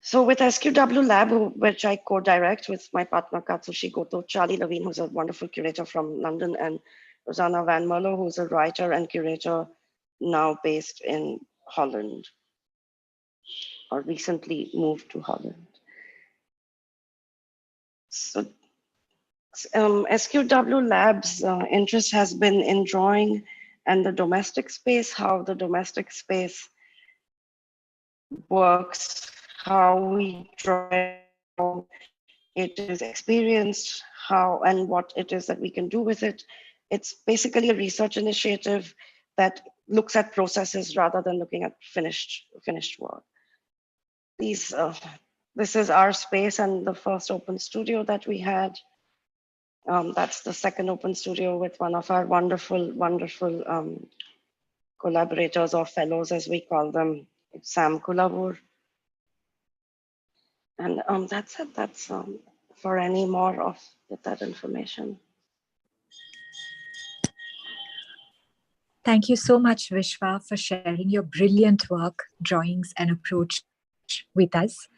G: So with SQW Lab, which I co-direct with my partner Katsushi Goto, Charlie Levine, who's a wonderful curator from London, and Rosanna Van Merlo, who's a writer and curator now based in Holland, or recently moved to Holland. So SQW Lab's interest has been in drawing and the domestic space, how the domestic space works, how we draw it, how it is experienced, how and what it is that we can do with it. It's basically a research initiative that looks at processes rather than looking at finished work. This is our space and the first open studio that we had. That's the second open studio with one of our wonderful collaborators or fellows, as we call them, Sam Kulabur. And that's it. That's for any more of that information.
A: Thank you so much, Vishwa, for sharing your brilliant work, drawings, and approach with us.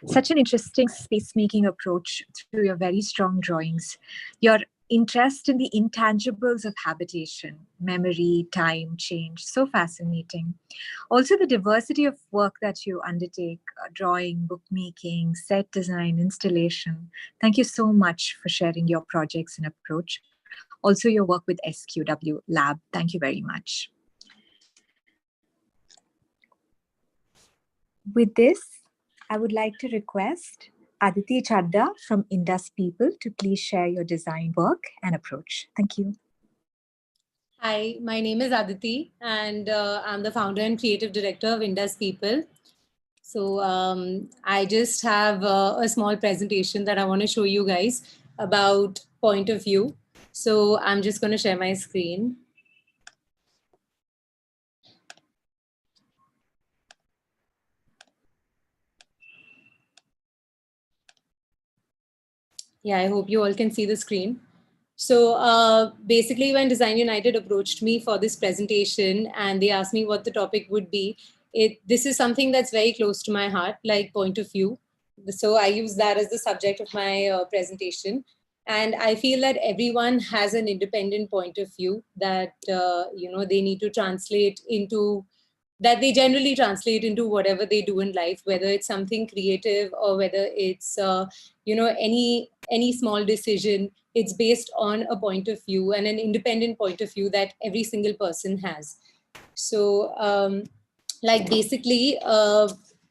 A: Such an interesting space-making approach through your very strong drawings. Your interest in the intangibles of habitation, memory, time, change, so fascinating. Also, the diversity of work that you undertake, drawing, bookmaking, set design, installation. Thank you so much for sharing your projects and approach. Also, your work with SQW Lab. Thank you very much. With this, I would like to request Aditi Chadda from Indus People to please share your design work and approach. Thank you.
B: Hi, my name is Aditi, and I'm the founder and creative director of Indus People. So I just have a small presentation that I want to show you guys about point of view. So I'm just going to share my screen. Yeah, I hope you all can see the screen. So basically, when Design United approached me for this presentation and they asked me what the topic would be, this is something that's very close to my heart, like point of view. So I use that as the subject of my presentation. And I feel that everyone has an independent point of view that they need to translate into, that they generally translate into whatever they do in life, whether it's something creative or whether it's any small decision. It's based on a point of view and an independent point of view that every single person has. So like basically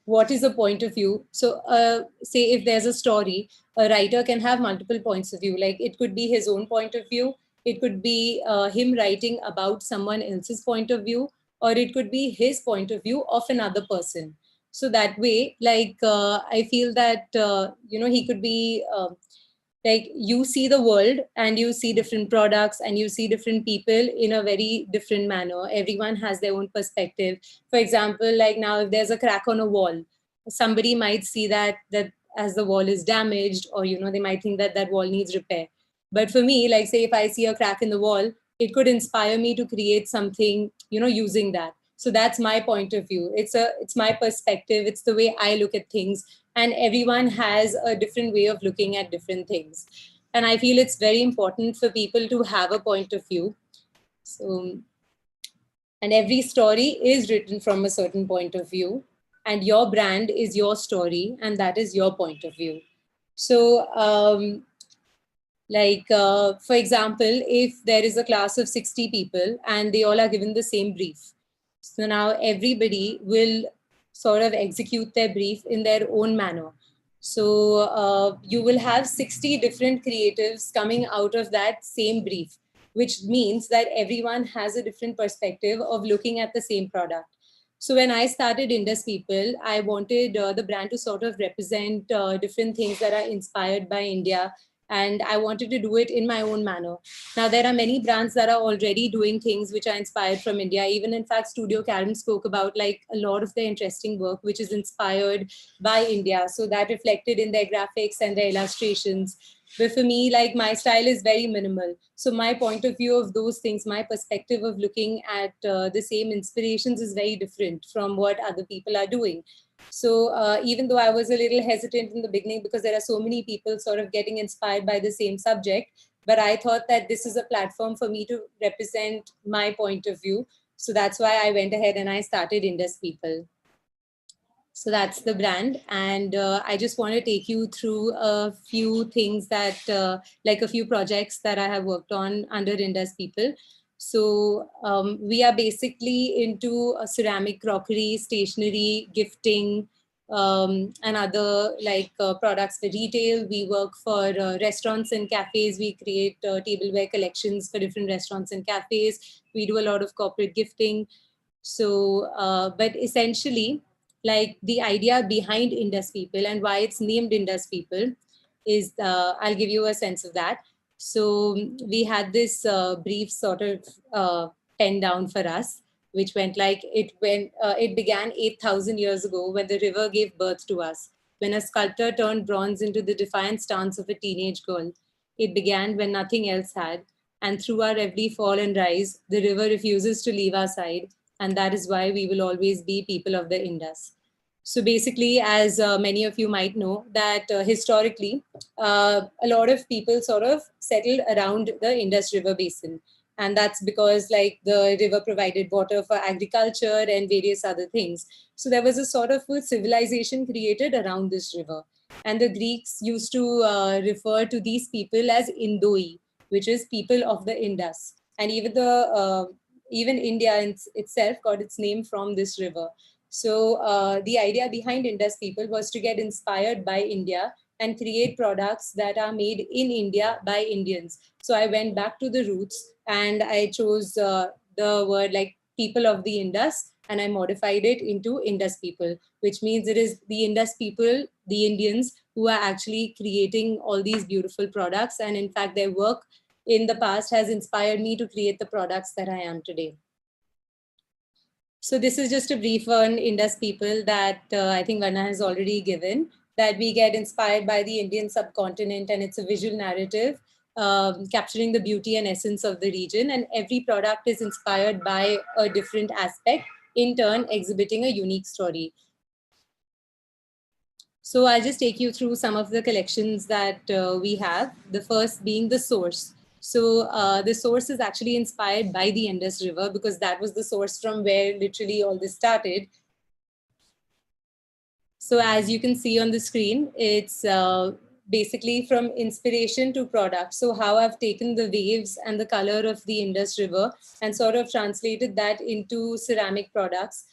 B: what is a point of view? So say if there's a story, a writer can have multiple points of view. Like it could be his own point of view, it could be him writing about someone else's point of view, or it could be his point of view of another person. So that way, like I feel that he could be like, you see the world and you see different products and you see different people in a very different manner. Everyone has their own perspective. For example, like now if there's a crack on a wall, somebody might see that as the wall is damaged, or they might think that that wall needs repair. But for me, like say if I see a crack in the wall, it could inspire me to create something using that. So that's my point of view. It's my perspective, it's the way I look at things, and everyone has a different way of looking at different things. And I feel it's very important for people to have a point of view. So, and every story is written from a certain point of view, and your brand is your story, and that is your point of view. So for example, if there is a class of 60 people and they all are given the same brief, so now everybody will sort of execute their brief in their own manner. So you will have 60 different creatives coming out of that same brief, which means that everyone has a different perspective of looking at the same product. So when I started Indus People, I wanted the brand to sort of represent different things that are inspired by India, and I wanted to do it in my own manner. Now, there are many brands that are already doing things which are inspired from India. Even in fact, Studio Karen spoke about like a lot of their interesting work, which is inspired by India. So that reflected in their graphics and their illustrations. But for me, like my style is very minimal. So my point of view of those things, my perspective of looking at the same inspirations is very different from what other people are doing. So even though I was a little hesitant in the beginning because there are so many people sort of getting inspired by the same subject, but I thought that this is a platform for me to represent my point of view. So that's why I went ahead and I started Indus People. So that's the brand. And I just want to take you through a few things that, like a few projects that I have worked on under Indus People. So we are basically into ceramic crockery, stationery, gifting, and other like products for retail. We work for restaurants and cafes. We create tableware collections for different restaurants and cafes. We do a lot of corporate gifting. So, but essentially, like the idea behind Indus People and why it's named Indus People is, I'll give you a sense of that. So we had this brief sort of pen down for us, which went like it began 8,000 years ago when the river gave birth to us. When a sculptor turned bronze into the defiant stance of a teenage girl, it began when nothing else had. And through our every fall and rise, the river refuses to leave our side, and that is why we will always be people of the Indus. So basically, as many of you might know, that historically, a lot of people sort of settled around the Indus River basin. And that's because like the river provided water for agriculture and various other things. So there was a sort of full civilization created around this river. And the Greeks used to refer to these people as Indoi, which is people of the Indus. And even India itself got its name from this river. So the idea behind Indus People was to get inspired by India and create products that are made in India by Indians. So I went back to the roots and I chose the word like people of the Indus, and I modified it into Indus People, which means it is the Indus people, the Indians, who are actually creating all these beautiful products. And in fact, their work in the past has inspired me to create the products that I am today. So this is just a brief on Indus People that I think Varna has already given. that we get inspired by the Indian subcontinent, and it's a visual narrative capturing the beauty and essence of the region. And every product is inspired by a different aspect, in turn exhibiting a unique story. So I'll just take you through some of the collections that we have. The first being the source. So the source is actually inspired by the Indus River, because that was the source from where literally all this started. So as you can see on the screen, it's basically from inspiration to product. So how I've taken the waves and the color of the Indus River and sort of translated that into ceramic products.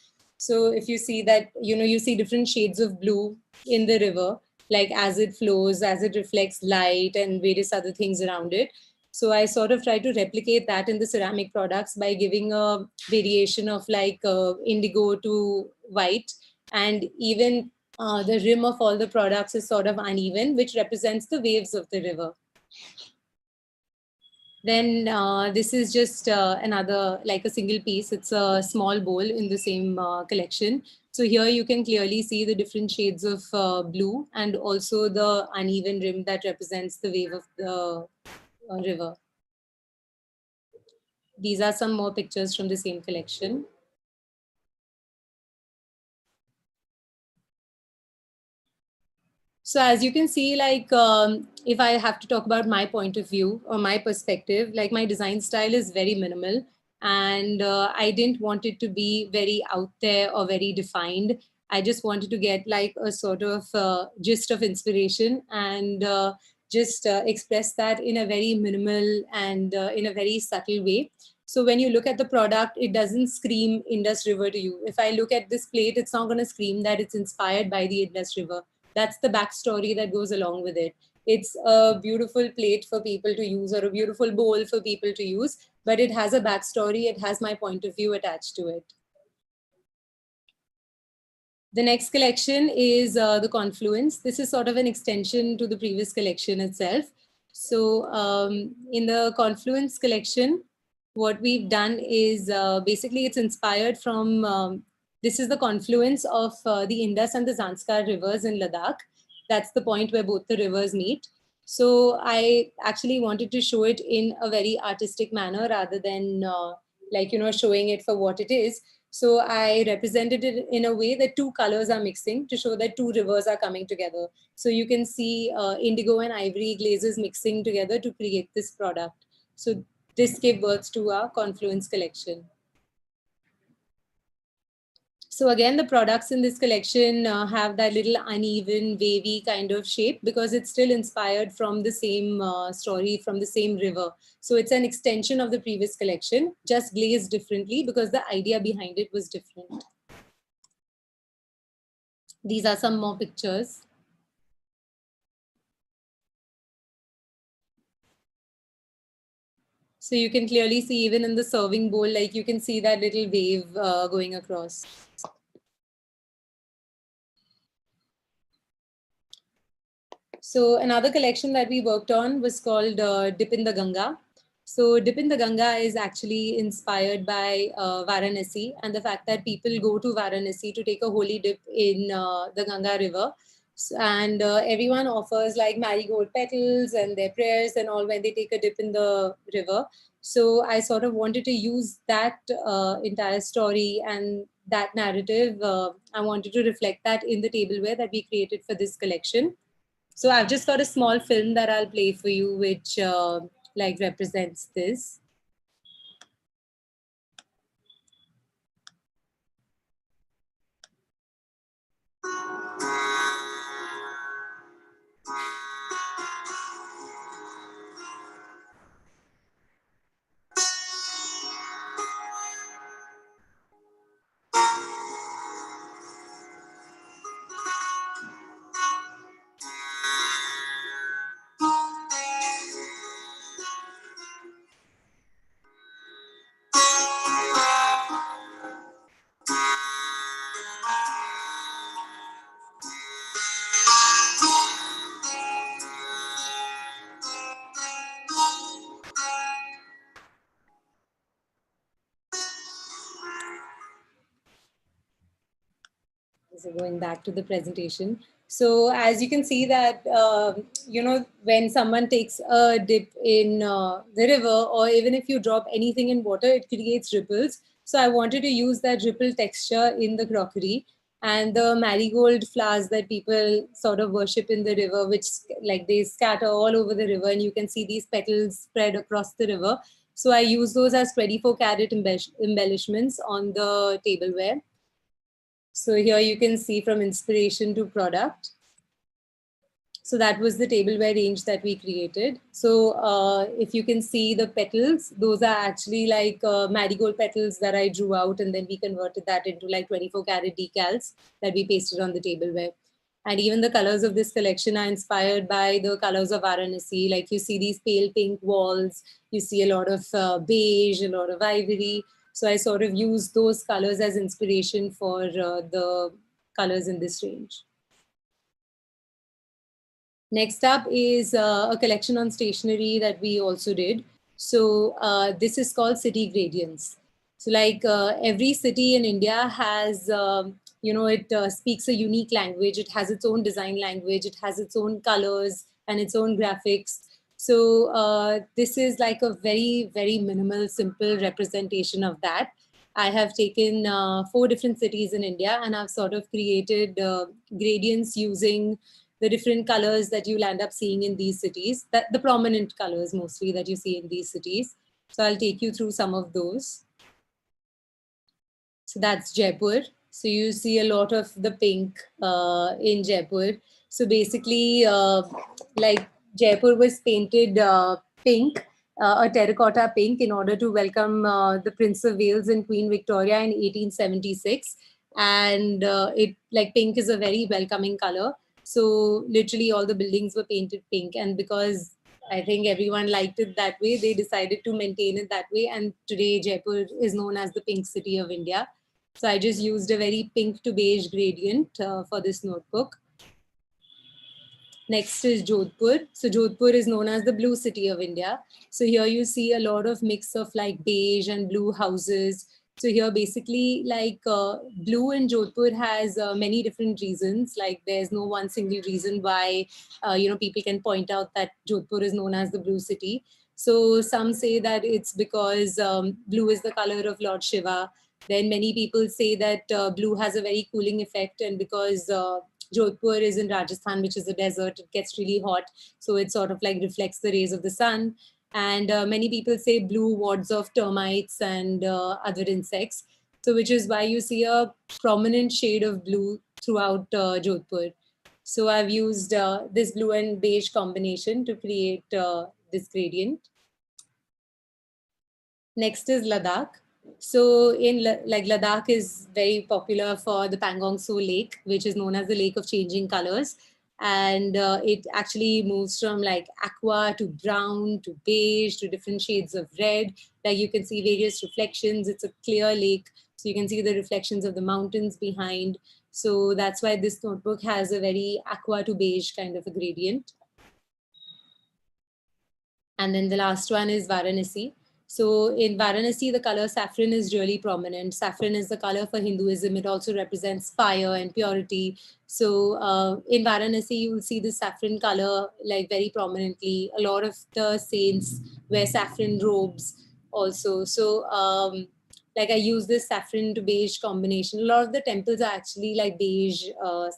B: So if you see that, you see different shades of blue in the river, like as it flows, as it reflects light and various other things around it. So I sort of try to replicate that in the ceramic products by giving a variation of like indigo to white, and even the rim of all the products is sort of uneven, which represents the waves of the river. Then this is just another, like a single piece. It's a small bowl in the same collection. So here you can clearly see the different shades of blue, and also the uneven rim that represents the wave of the river. These are some more pictures from the same collection. So as you can see, like if I have to talk about my point of view or my perspective, like my design style is very minimal, and I didn't want it to be very out there or very defined. I just wanted to get like a sort of gist of inspiration, and just express that in a very minimal and in a very subtle way. So when you look at the product, it doesn't scream Indus River to you. If I look at this plate, it's not going to scream that it's inspired by the Indus River. That's the backstory that goes along with it. It's a beautiful plate for people to use, or a beautiful bowl for people to use, but it has a backstory. It has my point of view attached to it. The next collection is the Confluence. This is sort of an extension to the previous collection itself. So in the Confluence collection, what we've done is basically it's inspired from, this is the confluence of the Indus and the Zanskar rivers in Ladakh. That's the point where both the rivers meet. So I actually wanted to show it in a very artistic manner rather than showing it for what it is. So I represented it in a way that two colors are mixing to show that two rivers are coming together. So you can see indigo and ivory glazes mixing together to create this product. So this gave birth to our Confluence collection. So again, the products in this collection have that little uneven, wavy kind of shape because it's still inspired from the same story, from the same river. So it's an extension of the previous collection, just glazed differently because the idea behind it was different. These are some more pictures. So you can clearly see even in the serving bowl, like you can see that little wave going across. So another collection that we worked on was called Dip in the Ganga. So Dip in the Ganga is actually inspired by Varanasi and the fact that people go to Varanasi to take a holy dip in the Ganga river. And everyone offers like marigold petals and their prayers and all when they take a dip in the river. So I sort of wanted to use that entire story and that narrative. I wanted to reflect that in the tableware that we created for this collection. So I've just got a small film that I'll play for you, which like represents this. So going back to the presentation. So as you can see that, when someone takes a dip in the river, or even if you drop anything in water, it creates ripples. So I wanted to use that ripple texture in the crockery, and the marigold flowers that people sort of worship in the river, which like they scatter all over the river, and you can see these petals spread across the river. So I use those as 24 karat embellishments on the tableware. So here you can see from inspiration to product. So that was the tableware range that we created. So if you can see the petals, those are actually like marigold petals that I drew out, and then we converted that into like 24 karat decals that we pasted on the tableware. And even the colors of this collection are inspired by the colors of Varanasi. Like you see these pale pink walls, you see a lot of beige, a lot of ivory. So I sort of used those colors as inspiration for the colors in this range. Next up is a collection on stationery that we also did. So this is called City Gradients. So like every city in India has, it speaks a unique language. It has its own design language. It has its own colors and its own graphics. So this is like a very, very minimal, simple representation of that. I have taken 4 different cities in India, and I've sort of created gradients using the different colors that you'll end up seeing in these cities, that the prominent colors mostly that you see in these cities. So I'll take you through some of those. So that's Jaipur. So you see a lot of the pink in Jaipur. So basically, like Jaipur was painted pink, a terracotta pink, in order to welcome the Prince of Wales and Queen Victoria in 1876. And it like pink is a very welcoming color. So literally all the buildings were painted pink. And because I think everyone liked it that way, they decided to maintain it that way. And today Jaipur is known as the Pink City of India. So I just used a very pink to beige gradient for this notebook. Next is Jodhpur. So Jodhpur is known as the blue city of India. So here you see a lot of mix of like beige and blue houses. So here basically like blue in Jodhpur has many different reasons. Like there's no one single reason why, people can point out that Jodhpur is known as the blue city. So some say that it's because blue is the color of Lord Shiva. Then many people say that blue has a very cooling effect, and because Jodhpur is in Rajasthan, which is a desert, it gets really hot. So it sort of like reflects the rays of the sun. And many people say blue wards off termites and other insects. So which is why you see a prominent shade of blue throughout Jodhpur. So I've used this blue and beige combination to create this gradient. Next is Ladakh. So in like Ladakh is very popular for the Pangong Tso Lake, which is known as the Lake of Changing Colors. And it actually moves from like aqua to brown to beige to different shades of red. Like you can see various reflections. It's a clear lake. So you can see the reflections of the mountains behind. So that's why this notebook has a very aqua to beige kind of a gradient. And then the last one is Varanasi. So in Varanasi, the color saffron is really prominent. Saffron is the color for Hinduism. It also represents fire and purity. So in Varanasi, you will see the saffron color like very prominently. A lot of the saints wear saffron robes also. So like I use this saffron to beige combination. A lot of the temples are actually like beige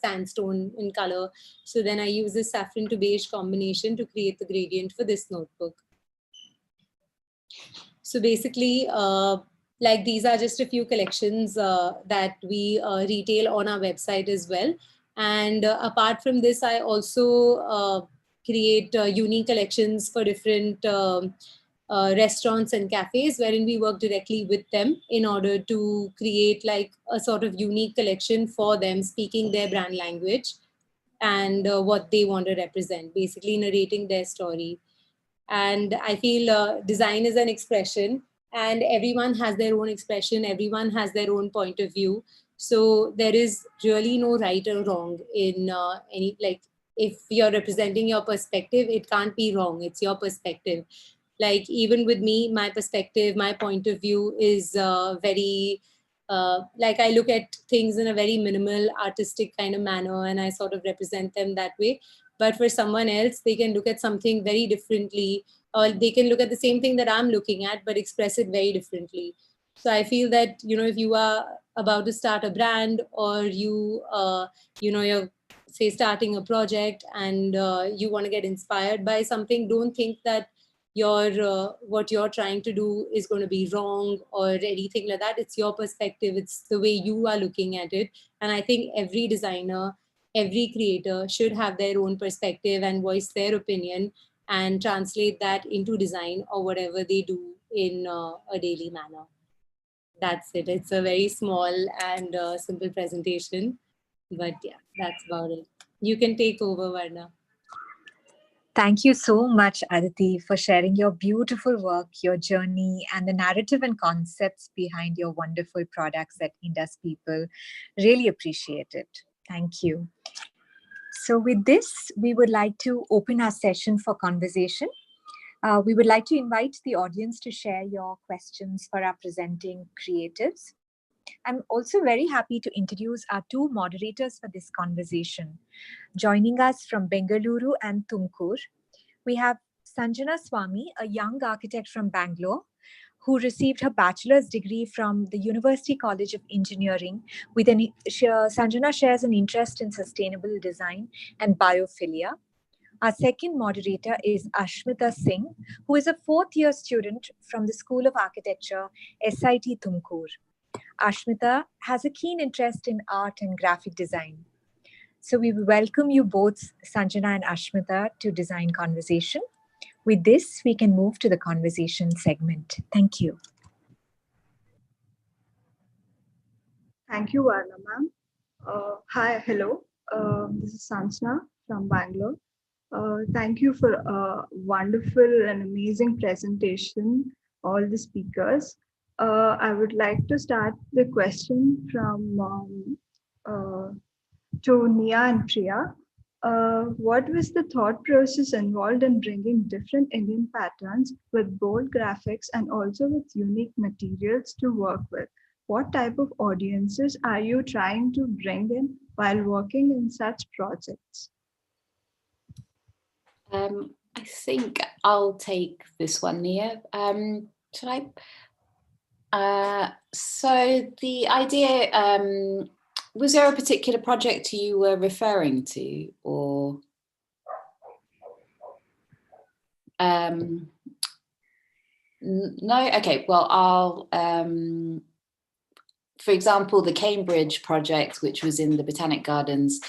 B: sandstone in color. So then I use this saffron to beige combination to create the gradient for this notebook. So basically, like these are just a few collections that we retail on our website as well. And apart from this, I also create unique collections for different restaurants and cafes, wherein we work directly with them in order to create like a sort of unique collection for them, speaking their brand language and what they want to represent, basically narrating their story. And I feel design is an expression, and everyone has their own expression, everyone has their own point of view. So there is really no right or wrong in any, like if you're representing your perspective, it can't be wrong, it's your perspective. Like even with me, my perspective, my point of view is very like I look at things in a very minimal artistic kind of manner and I sort of represent them that way. But for someone else, they can look at something very differently, or they can look at the same thing that I'm looking at, but express it very differently. So I feel that, if you are about to start a brand, or you're say starting a project, and you want to get inspired by something, don't think that what you're trying to do is going to be wrong or anything like that. It's your perspective, it's the way you are looking at it. And I think every designer, every creator should have their own perspective and voice their opinion and translate that into design or whatever they do in a daily manner. That's it. It's a very small and simple presentation, but yeah, that's about it. You can take over, Varna.
E: Thank you so much, Aditi, for sharing your beautiful work, your journey, and the narrative and concepts behind your wonderful products at Indus People. Really appreciate it. Thank you. So with this, we would like to open our session for conversation. We would like to invite the audience to share your questions for our presenting creatives. I'm also very happy to introduce our two moderators for this conversation. Joining us from Bengaluru and Tumkur, we have Sanjana Swami, a young architect from Bangalore, who received her bachelor's degree from the University College of Engineering. Sanjana shares an interest in sustainable design and biophilia. Our second moderator is Ashmita Singh, who is a fourth-year student from the School of Architecture, SIT Tumkur. Ashmita has a keen interest in art and graphic design. So we welcome you both, Sanjana and Ashmita, to Design Conversation. With this, we can move to the conversation segment. Thank you.
H: Thank you, Varna ma'am. Hello. This is Sanjana from Bangalore. Thank you for a wonderful and amazing presentation, all the speakers. I would like to start the question from to Nia and Priya. What was the thought process involved in bringing different Indian patterns with bold graphics and also with unique materials to work with? What type of audiences are you trying to bring in while working in such projects?
F: I think I'll take this one, Nia. Should I? So the idea, was there a particular project you were referring to, or? No? Okay, well, I'll, for example, the Cambridge project, which was in the Botanic Gardens,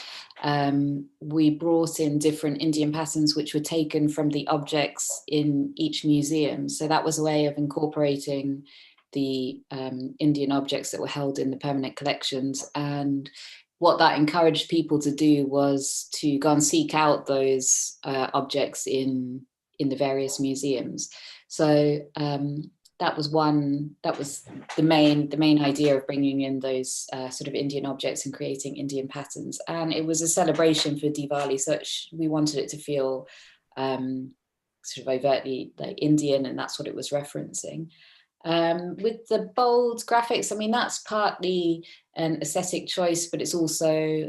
F: we brought in different Indian patterns which were taken from the objects in each museum. So that was a way of incorporating the Indian objects that were held in the permanent collections. And what that encouraged people to do was to go and seek out those objects in the various museums. So that was the main idea of bringing in those sort of Indian objects and creating Indian patterns. And it was a celebration for Diwali, so we wanted it to feel sort of overtly like Indian, and that's what it was referencing. With the bold graphics, I mean, that's partly an aesthetic choice, but it's also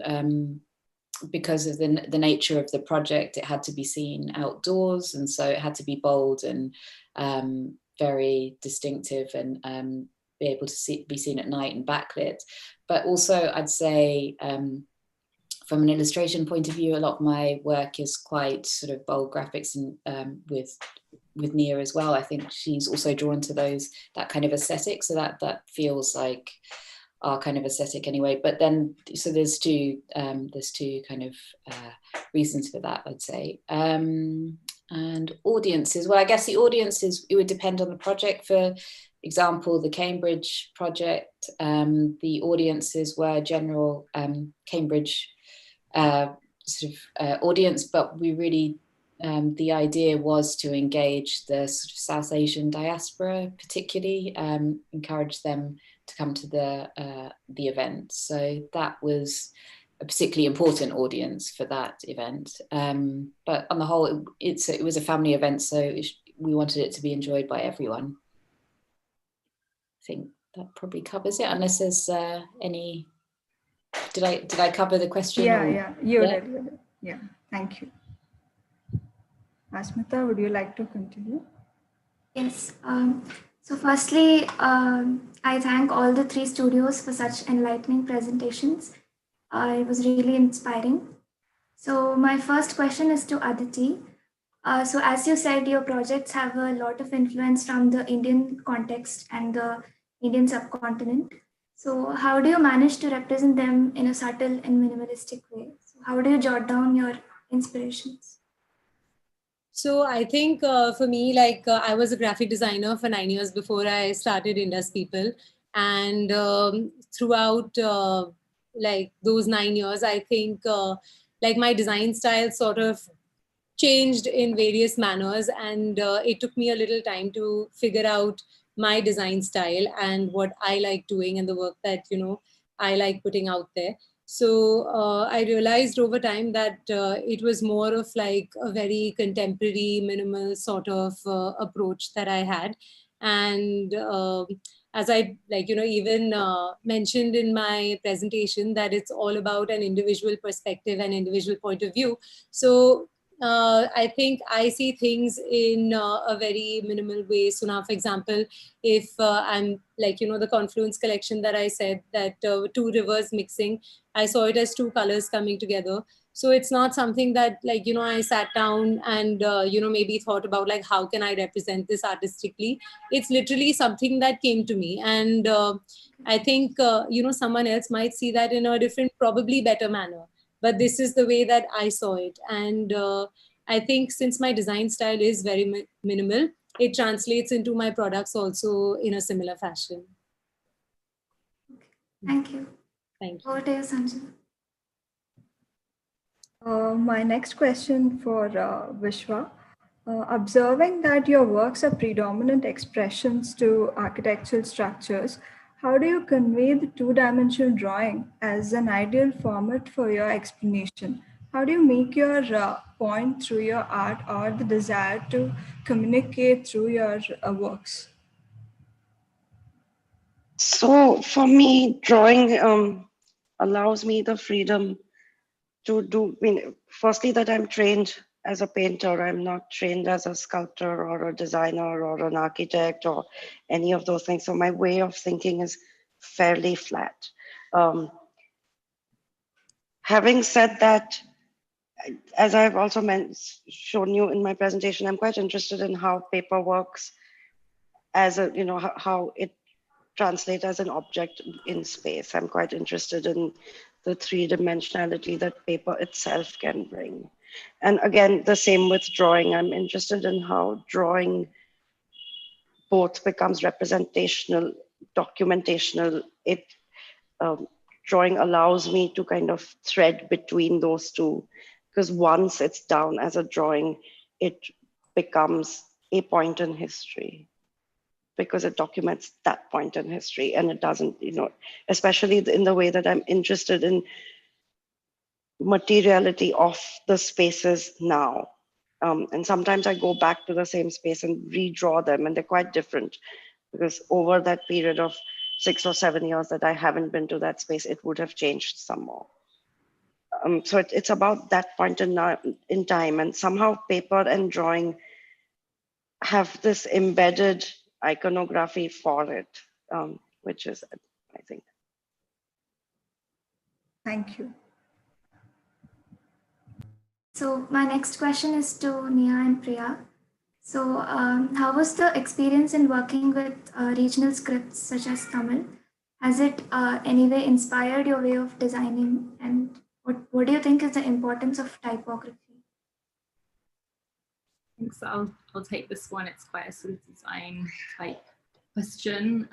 F: because of the nature of the project, it had to be seen outdoors, and so it had to be bold and very distinctive and be able to be seen at night and backlit. But also, I'd say from an illustration point of view, a lot of my work is quite sort of bold graphics, and with Nia as well. I think she's also drawn to that kind of aesthetic, so that feels like our kind of aesthetic anyway. But then, so there's two kind of reasons for that, I'd say. And audiences, well, I guess the audiences, it would depend on the project. For example, the Cambridge project, the audiences were general Cambridge sort of audience, but we really, the idea was to engage the sort of South Asian diaspora, particularly, encourage them to come to the event. So that was a particularly important audience for that event. But on the whole, it was a family event, so we wanted it to be enjoyed by everyone, I think. that probably covers it, unless there's any. Did I cover the question?
H: Yeah, you did. Yeah, thank you. Asmita, would you like to continue?
I: Yes. So firstly, I thank all the 3 studios for such enlightening presentations. It was really inspiring. So my first question is to Aditi. So as you said, your projects have a lot of influence from the Indian context and the Indian subcontinent. So how do you manage to represent them in a subtle and minimalistic way? So how do you jot down your inspirations?
B: So I think for me, like I was a graphic designer for 9 years before I started Indus People. And throughout like those 9 years, I think like my design style sort of changed in various manners. And it took me a little time to figure out my design style and what I like doing and the work that, I like putting out there. So I realized over time that it was more of like a very contemporary, minimal sort of approach that I had. And as I like, even mentioned in my presentation, that it's all about an individual perspective and individual point of view. So I think I see things in a very minimal way. So now, for example, if I'm like, the confluence collection that I said, that 2 rivers mixing, I saw it as 2 colors coming together. So it's not something that like, I sat down and, maybe thought about like, how can I represent this artistically? It's literally something that came to me. And I think, someone else might see that in a different, probably better manner. But this is the way that I saw it. And I think since my design style is very minimal, it translates into my products also in a similar fashion.
I: Okay. Thank you.
B: Thank you.
I: Over to you, Sanjay.
H: My next question for Vishwa. Observing that your works are predominant expressions to architectural structures, how do you convey the 2-dimensional drawing as an ideal format for your explanation? How do you make your point through your art or the desire to communicate through your works?
G: So for me, drawing allows me the freedom to do, firstly, that I'm trained as a painter. I'm not trained as a sculptor or a designer or an architect or any of those things. So my way of thinking is fairly flat. Having said that, as I've also shown you in my presentation, I'm quite interested in how paper works as a, how it translates as an object in space. I'm quite interested in the 3-dimensionality that paper itself can bring. And again, the same with drawing. I'm interested in how drawing both becomes representational, documentational. Drawing allows me to kind of thread between those two, because once it's down as a drawing, it becomes a point in history, because it documents that point in history. And it doesn't, especially in the way that I'm interested in materiality of the spaces now. And sometimes I go back to the same space and redraw them, and they're quite different, because over that period of 6 or 7 years that I haven't been to that space, it would have changed some more. So it's about that point in time, and somehow paper and drawing have this embedded iconography for it, which is, I think.
H: Thank you.
I: So my next question is to Nia and Priya. So how was the experience in working with regional scripts such as Tamil? Has it anyway inspired your way of designing? And what do you think is the importance of typography?
C: I think so. I'll take this one. It's quite a sort of design type question.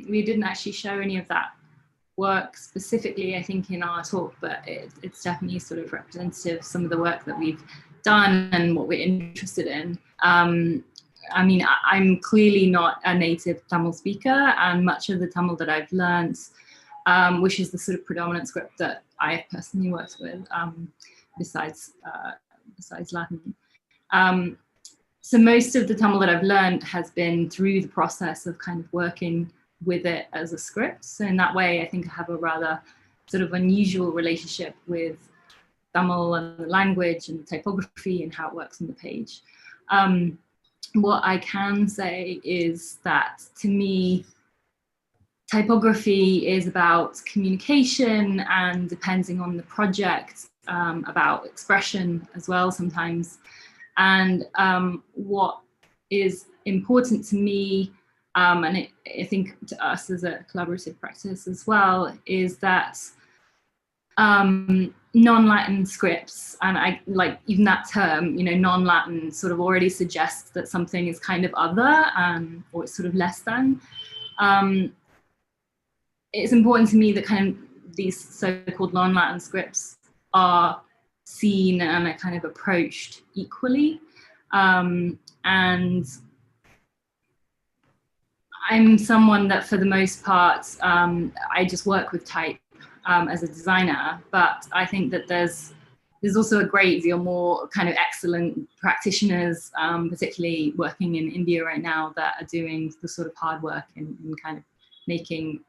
C: We didn't actually show any of that work specifically, I think, in our talk, but it's definitely sort of representative of some of the work that we've done and what we're interested in. I mean, I'm clearly not a native Tamil speaker, and much of the Tamil that I've learned, which is the sort of predominant script that I personally worked with, besides Latin. So most of the Tamil that I've learned has been through the process of kind of working with it as a script. So in that way, I think I have a rather sort of unusual relationship with Tamil and the language and the typography and how it works on the page. What I can say is that to me, typography is about communication and, depending on the project, about expression as well sometimes. And what is important to me, and I think to us as a collaborative practice as well, is that non-Latin scripts, and I like even that term, you know, non-Latin sort of already suggests that something is kind of other, or it's sort of less than. It's important to me that kind of these so-called non-Latin scripts are seen and are kind of approached equally. And I'm someone that for the most part, I just work with type as a designer, but I think that there's also a great deal more kind of excellent practitioners, particularly working in India right now, that are doing the sort of hard work in kind of making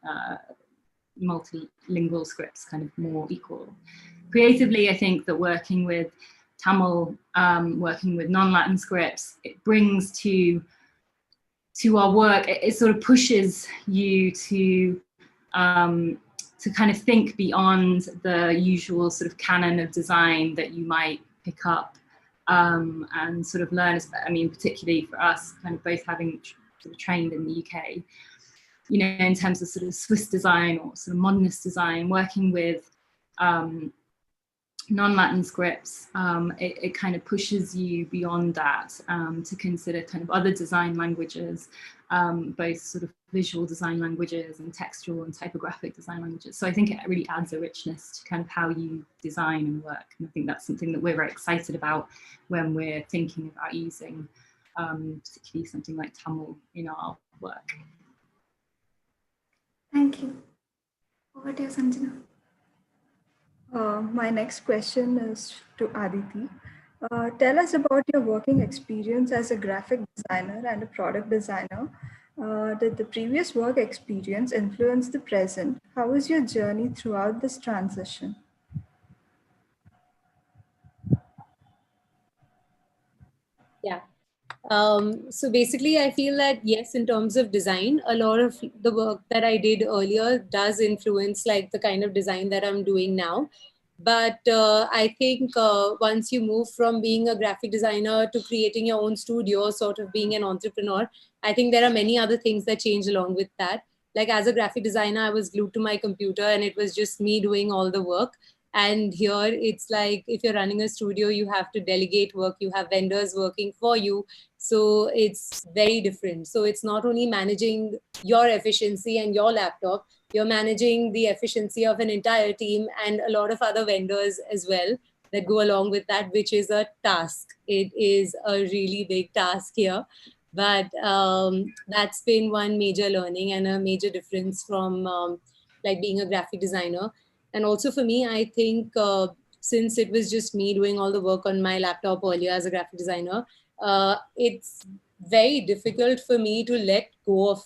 C: multilingual scripts kind of more equal. Creatively, I think that working with Tamil, working with non-Latin scripts, it brings to our work, it sort of pushes you to kind of think beyond the usual sort of canon of design that you might pick up and sort of learn. I mean, particularly for us, kind of both having sort of trained in the UK, you know, in terms of sort of Swiss design or sort of modernist design, working with non-Latin scripts, it kind of pushes you beyond that to consider kind of other design languages, both sort of visual design languages and textual and typographic design languages. So I think it really adds a richness to kind of how you design and work. And I think that's something that we're very excited about when we're thinking about using particularly something like Tamil in our work.
I: Thank you. Over to you, Sanjana.
H: My next question is to Aditi. Tell us about your working experience as a graphic designer and a product designer. Did the previous work experience influence the present? How was your journey throughout this transition?
B: Yeah. So basically, I feel that yes, in terms of design, a lot of the work that I did earlier does influence like the kind of design that I'm doing now. But I think once you move from being a graphic designer to creating your own studio, sort of being an entrepreneur, I think there are many other things that change along with that. Like as a graphic designer, I was glued to my computer and it was just me doing all the work. And here it's like, if you're running a studio, you have to delegate work, you have vendors working for you. So it's very different. So it's not only managing your efficiency and your laptop, you're managing the efficiency of an entire team and a lot of other vendors as well that go along with that, which is a task. It is a really big task here. But that's been one major learning and a major difference from like being a graphic designer. And also for me, I think since it was just me doing all the work on my laptop earlier as a graphic designer, it's very difficult for me to let go of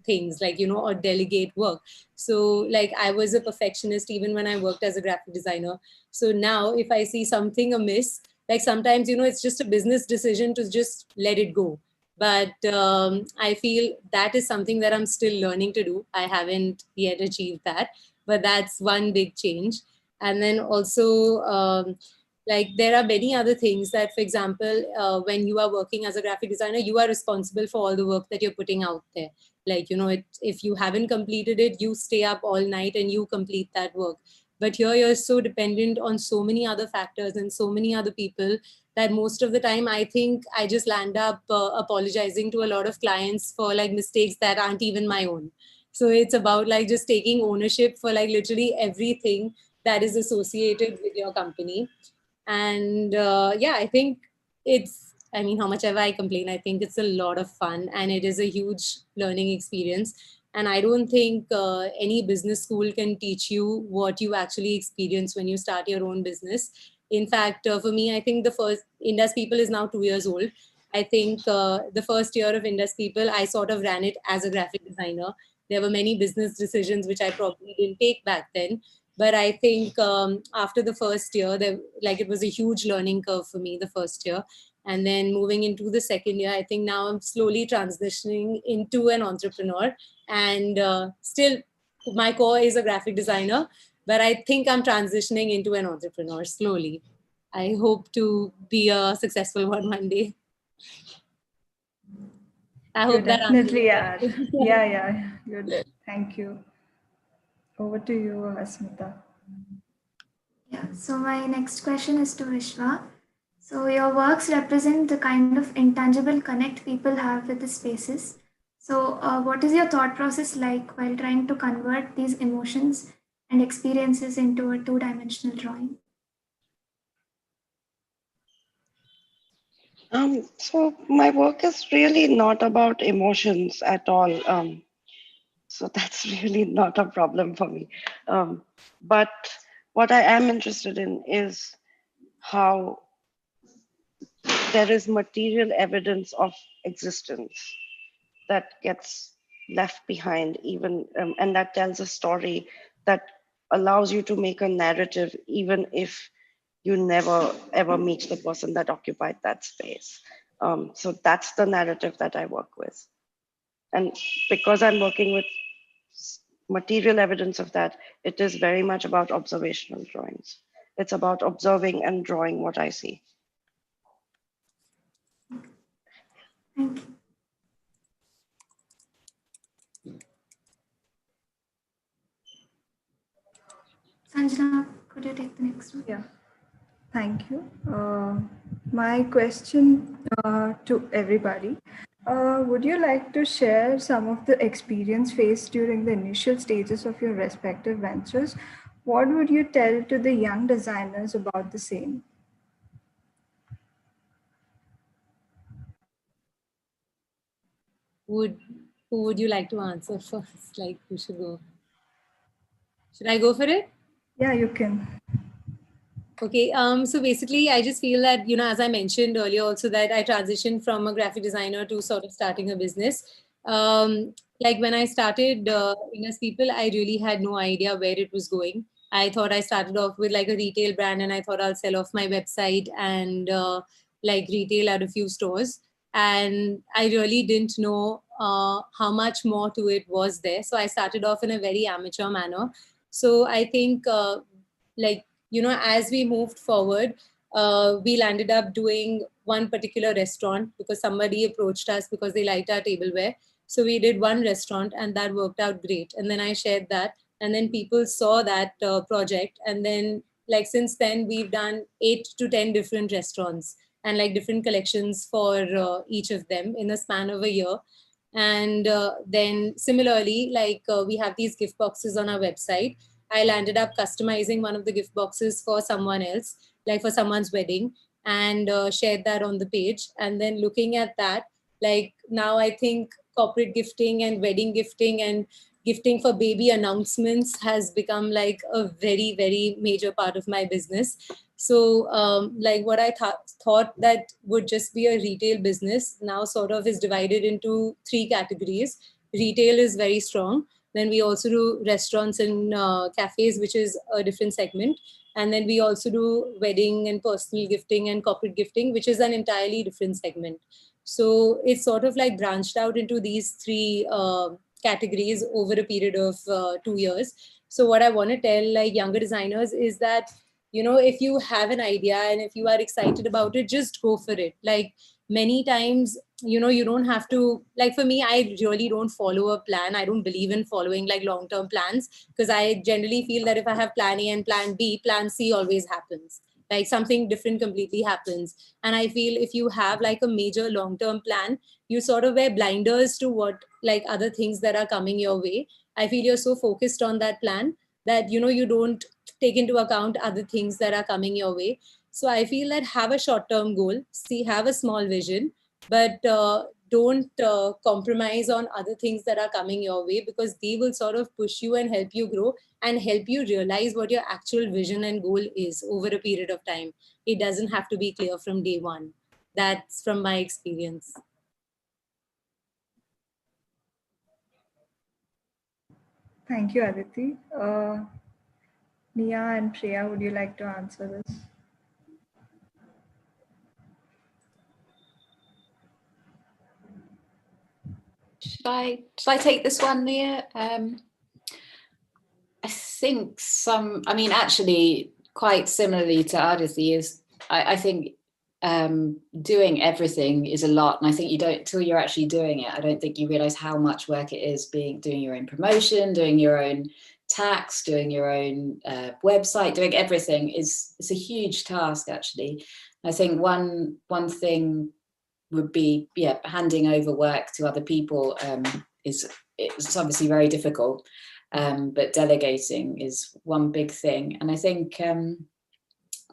B: things like, you know, or delegate work. So like I was a perfectionist even when I worked as a graphic designer. So now if I see something amiss, like sometimes, you know, it's just a business decision to just let it go. But I feel that is something that I'm still learning to do. I haven't yet achieved that, but that's one big change. And then also, like there are many other things that, for example, when you are working as a graphic designer, you are responsible for all the work that you're putting out there. Like, you know, if you haven't completed it, you stay up all night and you complete that work. But here you're so dependent on so many other factors and so many other people that most of the time I think I just land up apologizing to a lot of clients for like mistakes that aren't even my own. So it's about like just taking ownership for like literally everything that is associated with your company. And yeah, I think it's, I mean, how much ever I complain, I think it's a lot of fun and it is a huge learning experience. And I don't think any business school can teach you what you actually experience when you start your own business. In fact, for me, I think the first Indus People is now 2 years old. I think the first year of Indus People, I sort of ran it as a graphic designer. there were many business decisions which I probably didn't take back then. But I think after the first year, it was a huge learning curve for me the first year. And then moving into the second year, I think now I'm slowly transitioning into an entrepreneur. And still, my core is a graphic designer, but I think I'm transitioning into an entrepreneur slowly. I hope to be a successful one day. I
H: You
B: hope that
H: definitely are.
B: answers it.
H: Yeah, you did. Thank you. Over to you, Asmita.
I: Yeah, so my next question is to Vishwa. So your works represent the kind of intangible connect people have with the spaces. So what is your thought process like while trying to convert these emotions and experiences into a two-dimensional drawing?
G: So my work is really not about emotions at all. So that's really not a problem for me. But what I am interested in is how there is material evidence of existence that gets left behind, even and that tells a story that allows you to make a narrative, even if you never ever meet the person that occupied that space. So that's the narrative that I work with. And because I'm working with material evidence of that, it is very much about observational drawings. It's about observing and drawing what I see.
I: Thank you. Sanjana, could you take the next one?
H: Yeah, thank you. My question to everybody. Would you like to share some of the experience faced during the initial stages of your respective ventures? What would you tell to the young designers about the same?
B: Who would you like to answer first? Like, who should go? Should I go for it?
H: Yeah, you can.
B: Okay, so basically, I just feel that, as I mentioned earlier also, that I transitioned from a graphic designer to sort of starting a business. Like when I started Venus People, I really had no idea where it was going. I thought I started off with like a retail brand, and I thought I'll sell off my website and like retail at a few stores. And I really didn't know how much more to it was there. So I started off in a very amateur manner. So I think like, as we moved forward, we landed up doing one particular restaurant because somebody approached us because they liked our tableware. So we did one restaurant and that worked out great. And then I shared that. And then people saw that project. And then, like, since then, we've done 8 to 10 different restaurants and like different collections for each of them in a span of a year. And then similarly, like we have these gift boxes on our website. I landed up customizing one of the gift boxes for someone else, like for someone's wedding, and shared that on the page. And then looking at that, like now I think corporate gifting and wedding gifting and gifting for baby announcements has become like a very, very major part of my business. So like what I thought that would just be a retail business now sort of is divided into 3 categories. Retail is very strong. Then we also do restaurants and cafes, which is a different segment. And then we also do wedding and personal gifting and corporate gifting, which is an entirely different segment. So it's sort of like branched out into these 3 categories over a period of 2 years. So what I want to tell like younger designers is that, if you have an idea and if you are excited about it, just go for it. Like many times, you don't have to, like for me, I really don't follow a plan. I don't believe in following like long-term plans because I generally feel that if I have plan A and plan B, plan C always happens. Like something different completely happens. And I feel if you have like a major long-term plan, you sort of wear blinders to what like other things that are coming your way. I feel you're so focused on that plan that, you don't take into account other things that are coming your way. So I feel that have a short-term goal, have a small vision, but don't compromise on other things that are coming your way because they will sort of push you and help you grow and help you realize what your actual vision and goal is over a period of time. It doesn't have to be clear from day one. That's from my experience.
H: Thank you, Aditi. Nia and Priya, would you like to answer this?
F: Should I take this one, Nia? I think actually quite similarly to Aditi is, I think doing everything is a lot. And I think you don't, till you're actually doing it, I don't think you realize how much work it is doing your own promotion, doing your own tax, doing your own website, doing everything it's a huge task, actually. I think one thing would be, handing over work to other people it's obviously very difficult. But delegating is one big thing. And I think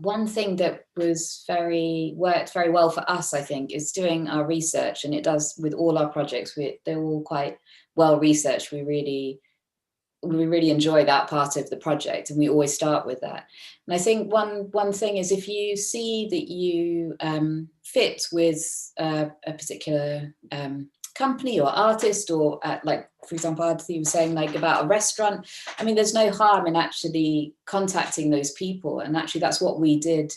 F: one thing that worked very well for us, I think, is doing our research. And it does with all our projects. They're all quite well researched. We really enjoy that part of the project, and we always start with that. And I think one thing is, if you see that you fit with a particular company or artist, or like, for example, Aditi was saying, like, about a restaurant, I mean, there's no harm in actually contacting those people. And actually that's what we did.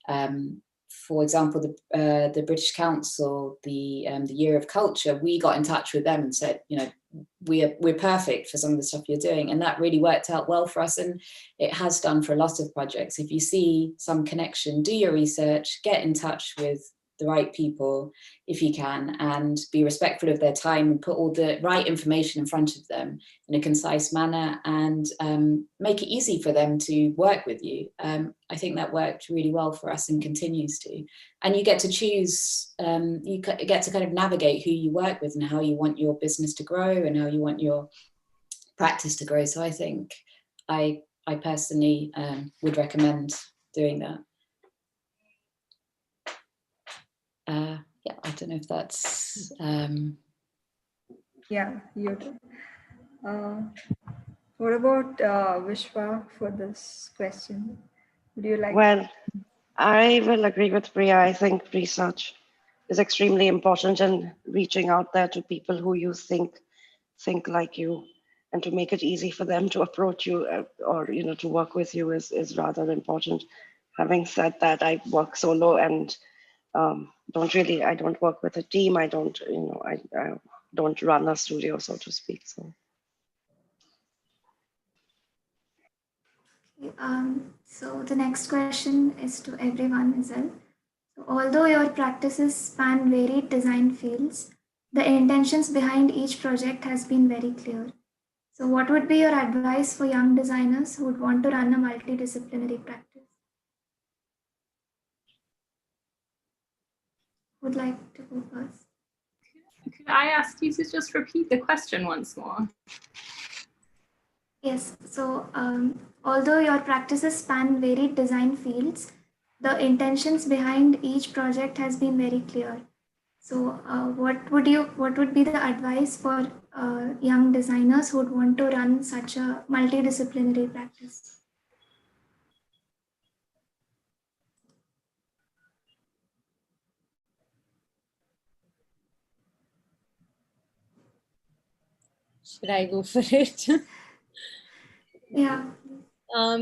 F: For example, the British Council, the Year of Culture, we got in touch with them and said, we're perfect for some of the stuff you're doing. And that really worked out well for us. And it has done for a lot of projects. If you see some connection, do your research, get in touch with the right people if you can, and be respectful of their time, and put all the right information in front of them in a concise manner, and make it easy for them to work with you. I think that worked really well for us and continues to. And you get to choose, you get to kind of navigate who you work with and how you want your business to grow and how you want your practice to grow. So I think I personally would recommend doing that. I don't know if that's
H: Yeah, you do. What about Vishwa for this question? Would you like?
G: Well, I will agree with Priya. I think research is extremely important, and reaching out there to people who you think like you, and to make it easy for them to approach you or to work with you is rather important. Having said that, I work solo and I don't work with a team. I don't run a studio, so to speak. So.
I: So the next question is to everyone as well. So although your practices span varied design fields, the intentions behind each project has been very clear. So what would be your advice for young designers who would want to run a multidisciplinary practice? Would like to go first?
C: Could I ask you to just repeat the question once more?
I: Yes, so although your practices span varied design fields, the intentions behind each project has been very clear. So what would be the advice for young designers who would want to run such a multidisciplinary practice?
B: Should I go for it?
I: Yeah.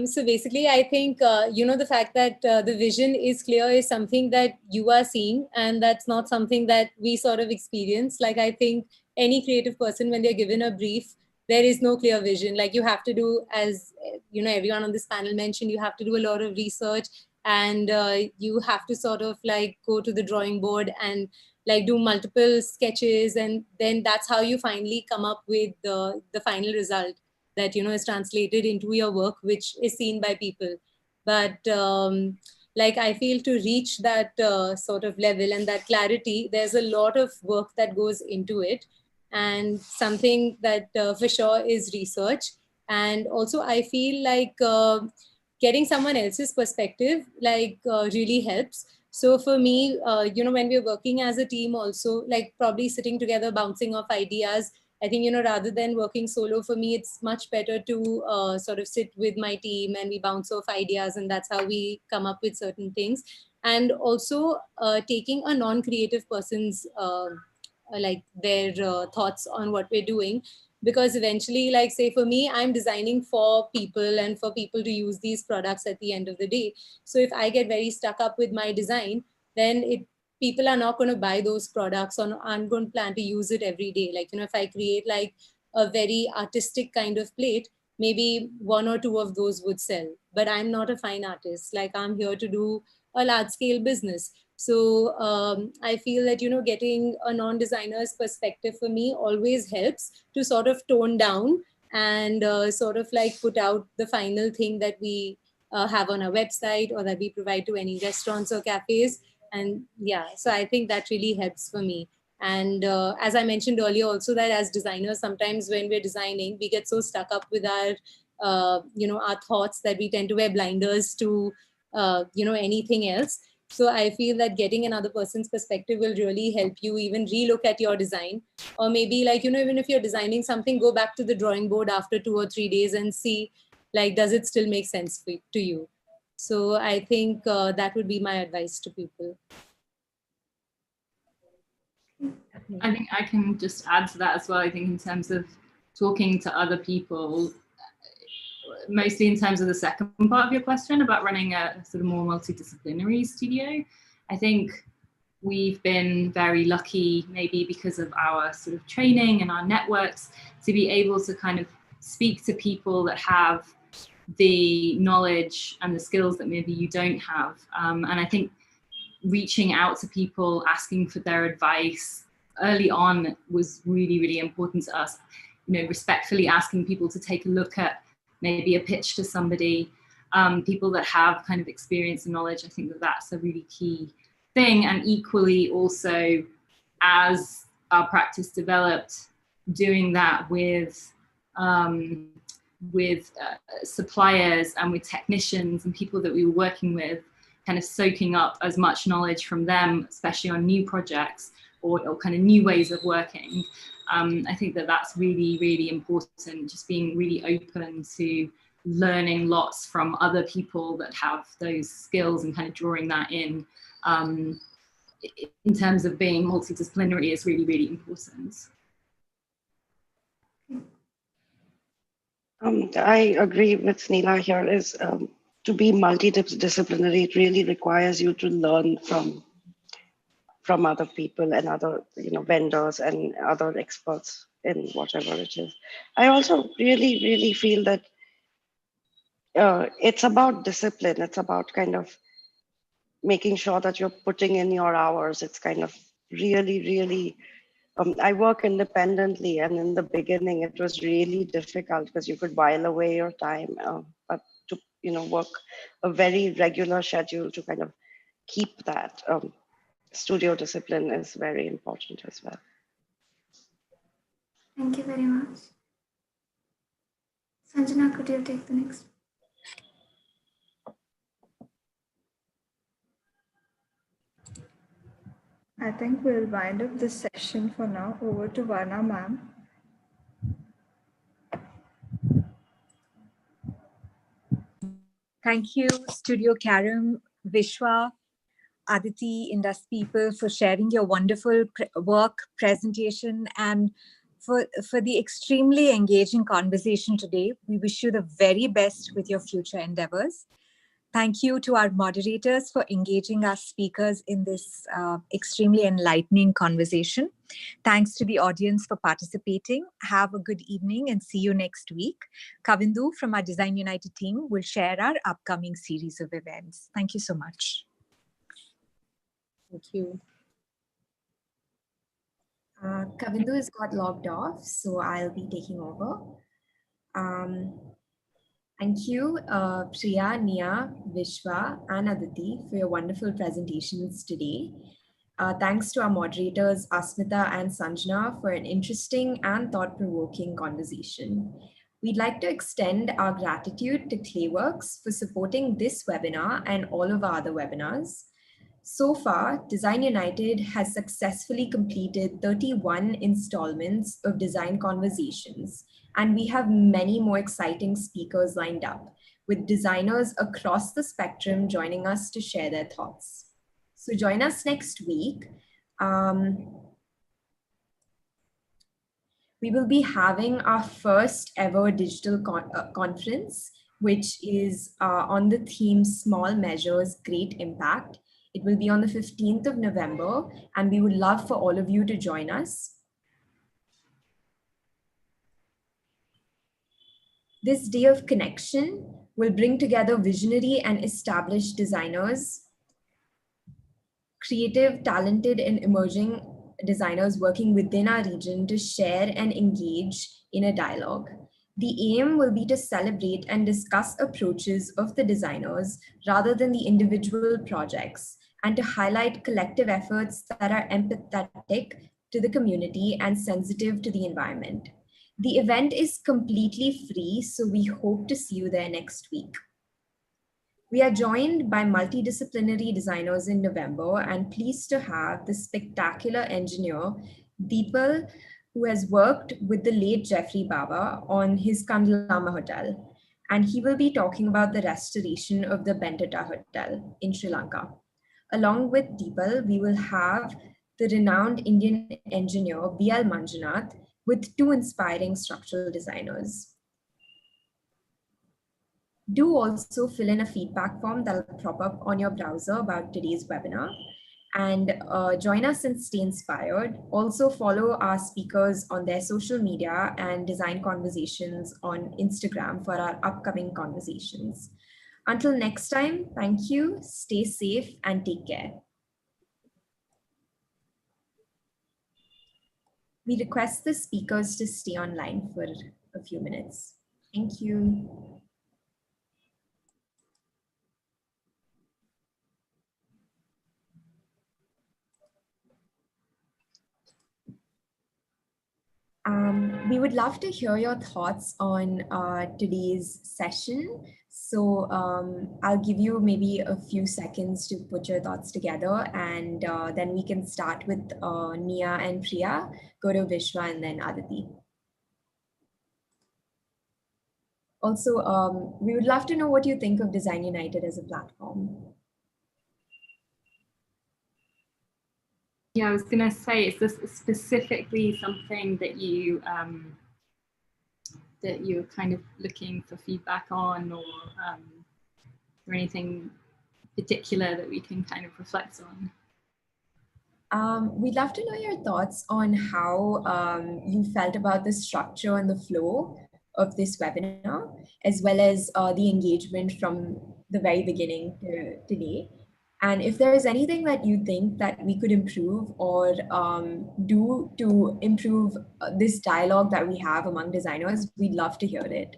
B: So basically, I think, the fact that the vision is clear is something that you are seeing, and that's not something that we sort of experience. Like, I think any creative person, when they're given a brief, there is no clear vision. Like, you have to do, as everyone on this panel mentioned, you have to do a lot of research, and you have to sort of like go to the drawing board and like do multiple sketches, and then that's how you finally come up with the final result that is translated into your work, which is seen by people. But like, I feel to reach that sort of level and that clarity, there's a lot of work that goes into it, and something that for sure is research. And also I feel like getting someone else's perspective like really helps. So for me, when we're working as a team also, like probably sitting together, bouncing off ideas, I think, rather than working solo, for me, it's much better to sort of sit with my team and we bounce off ideas, and that's how we come up with certain things. And also taking a non-creative person's like their thoughts on what we're doing, because eventually, like say for me, I'm designing for people and for people to use these products at the end of the day. So if I get very stuck up with my design, then people are not going to buy those products or aren't going to plan to use it every day. Like, you know, if I create like a very artistic kind of plate, maybe one or two of those would sell. But I'm not a fine artist. Like, I'm here to do a large scale business. So I feel that, you know, getting a non-designer's perspective for me always helps to sort of tone down and sort of like put out the final thing that we have on our website or that we provide to any restaurants or cafes. And yeah, so I think that really helps for me. And as I mentioned earlier also, that as designers, sometimes when we're designing, we get so stuck up with our you know, our thoughts that we tend to wear blinders to you know, anything else. So I feel that getting another person's perspective will really help you even relook at your design. Or maybe, like, you know, even if you're designing something, go back to the drawing board after 2 or 3 days and see, like, does it still make sense to you? So I think that would be my advice to people.
C: I think I can just add to that as well. I think in terms of talking to other people, mostly in terms of the second part of your question about running a sort of more multidisciplinary studio, I think we've been very lucky, maybe because of our sort of training and our networks, to be able to kind of speak to people that have the knowledge and the skills that maybe you don't have. And I think reaching out to people, asking for their advice early on was really, really important to us. You know, respectfully asking people to take a look at maybe a pitch to somebody, people that have kind of experience and knowledge. I think that that's a really key thing. And equally also, as our practice developed, doing that with suppliers and with technicians and people that we were working with, kind of soaking up as much knowledge from them, especially on new projects or kind of new ways of working. I think that that's really, really important, just being really open to learning lots from other people that have those skills and kind of drawing that in terms of being multidisciplinary is really, really important.
G: I agree with Neela here. Is to be multidisciplinary, it really requires you to learn from other people and other, you know, vendors and other experts in whatever it is. I also really, really feel that it's about discipline. It's about kind of making sure that you're putting in your hours. It's kind of really, really, I work independently, and in the beginning it was really difficult because you could while away your time, but to, you know, work a very regular schedule to kind of keep that studio discipline is very important as well.
I: Thank you very much. Sanjana, could you take the next?
H: I think we'll wind up this session for now. Over to Varna ma'am.
E: Thank you, Studio Karam, Vishwa, Aditi, Indus People, for sharing your wonderful work, presentation, and for the extremely engaging conversation today. We wish you the very best with your future endeavors. Thank you to our moderators for engaging our speakers in this extremely enlightening conversation. Thanks to the audience for participating. Have a good evening and see you next week. Kavindu from our Design United team will share our upcoming series of events. Thank you so much.
B: Thank you.
J: Kavindu has got logged off, so I'll be taking over. Thank you, Priya, Nia, Vishwa, and Aditi for your wonderful presentations today. Thanks to our moderators, Asmita and Sanjana, for an interesting and thought-provoking conversation. We'd like to extend our gratitude to Clayworks for supporting this webinar and all of our other webinars. So far, Design United has successfully completed 31 installments of Design Conversations, and we have many more exciting speakers lined up, with designers across the spectrum joining us to share their thoughts. So join us next week. We will be having our first ever digital conference, which is on the theme Small Measures, Great Impact. It will be on the 15th of November, and we would love for all of you to join us. This day of connection will bring together visionary and established designers, creative, talented, and emerging designers working within our region to share and engage in a dialogue. The aim will be to celebrate and discuss approaches of the designers rather than the individual projects, and to highlight collective efforts that are empathetic to the community and sensitive to the environment. The event is completely free, so we hope to see you there next week. We are joined by multidisciplinary designers in November, and pleased to have the spectacular engineer, Deepal, who has worked with the late Jeffrey Baba on his Kandalama Hotel. And he will be talking about the restoration of the Bentata Hotel in Sri Lanka. Along with Deepal, we will have the renowned Indian engineer, B.L. Manjunath, with two inspiring structural designers. Do also fill in a feedback form that will pop up on your browser about today's webinar, and join us and stay inspired. Also follow our speakers on their social media and Design Conversations on Instagram for our upcoming conversations. Until next time, thank you, stay safe, and take care. We request the speakers to stay online for a few minutes. Thank you. We would love to hear your thoughts on today's session. So I'll give you maybe a few seconds to put your thoughts together, and then we can start with Nia and Priya, go to Vishwa, and then Aditi. Also, we would love to know what you think of Design United as a platform.
C: Yeah, I was going to say, is this specifically something that you're kind of looking for feedback on, or anything particular that we can kind of reflect on?
J: We'd love to know your thoughts on how you felt about the structure and the flow of this webinar, as well as the engagement from the very beginning to today. And if there is anything that you think that we could improve or do to improve this dialogue that we have among designers, we'd love to hear it.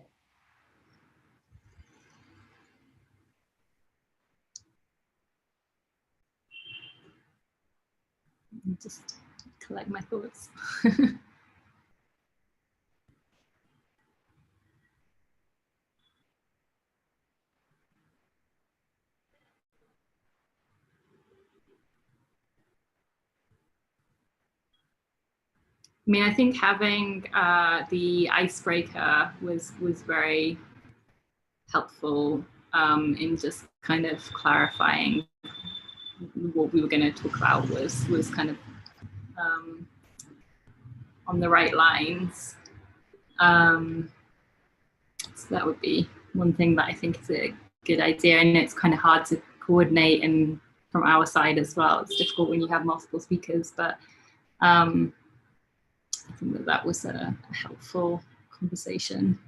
C: Just collect my thoughts. I mean, I think having the icebreaker was very helpful in just kind of clarifying what we were going to talk about was kind of on the right lines. So that would be one thing that I think is a good idea, and it's kind of hard to coordinate, and from our side as well, it's difficult when you have multiple speakers, but I think that was a helpful conversation.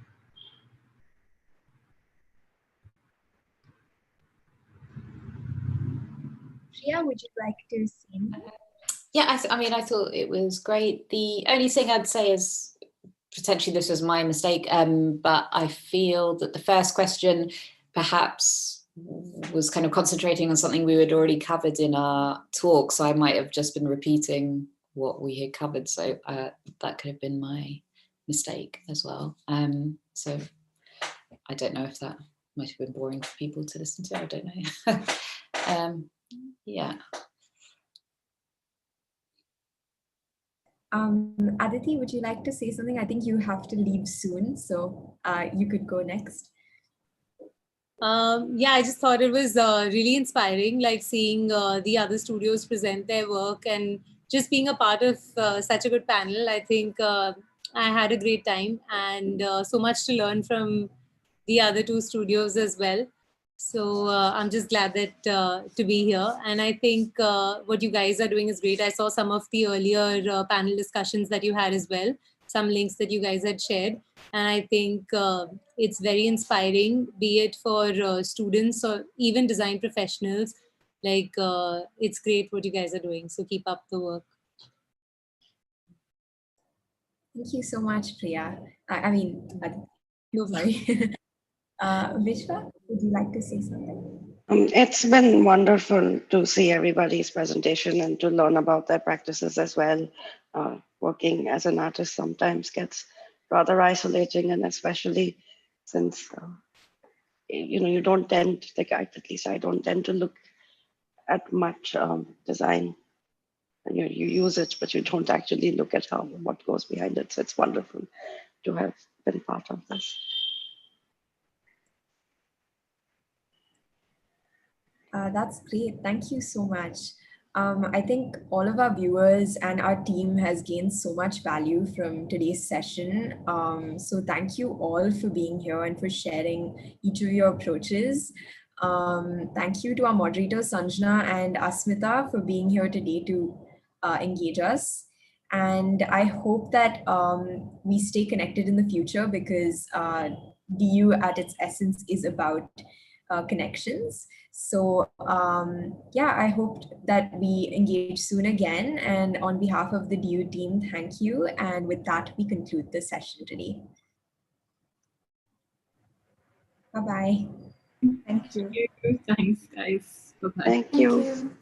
J: Priya, would you like to say?
F: Yeah, I mean, I thought it was great. The only thing I'd say is potentially this was my mistake, but I feel that the first question perhaps was kind of concentrating on something we had already covered in our talk, so I might have just been repeating what we had covered, so that could have been my mistake as well. So I don't know if that might have been boring for people to listen to, I don't know. Yeah.
J: Aditi, would you like to say something? I think you have to leave soon, so you could go next.
B: Yeah, I just thought it was really inspiring, like seeing the other studios present their work and just being a part of such a good panel. I think I had a great time, and so much to learn from the other two studios as well. So I'm just glad that to be here. And I think what you guys are doing is great. I saw some of the earlier panel discussions that you had as well, some links that you guys had shared. And I think it's very inspiring, be it for students or even design professionals. Like, it's great what you guys are doing. So keep up the work.
J: Thank you so much, Priya.
B: No,
J: sorry. Vishwa, would you like to say something?
G: It's been wonderful to see everybody's presentation and to learn about their practices as well. Working as an artist sometimes gets rather isolating, and especially since you don't tend, like at least I don't tend to look at much design. You use it, but you don't actually look at what goes behind it. So it's wonderful to have been part of this.
J: That's great. Thank you so much. I think all of our viewers and our team has gained so much value from today's session. So thank you all for being here and for sharing each of your approaches. Thank you to our moderators, Sanjana and Asmita, for being here today to engage us. And I hope that we stay connected in the future, because DU at its essence is about connections. So yeah, I hope that we engage soon again. And on behalf of the DU team, thank you. And with that, we conclude the session today. Bye-bye.
E: Thank you.
C: Thanks, guys. Bye-bye.
G: Thank you.
I: Thank you.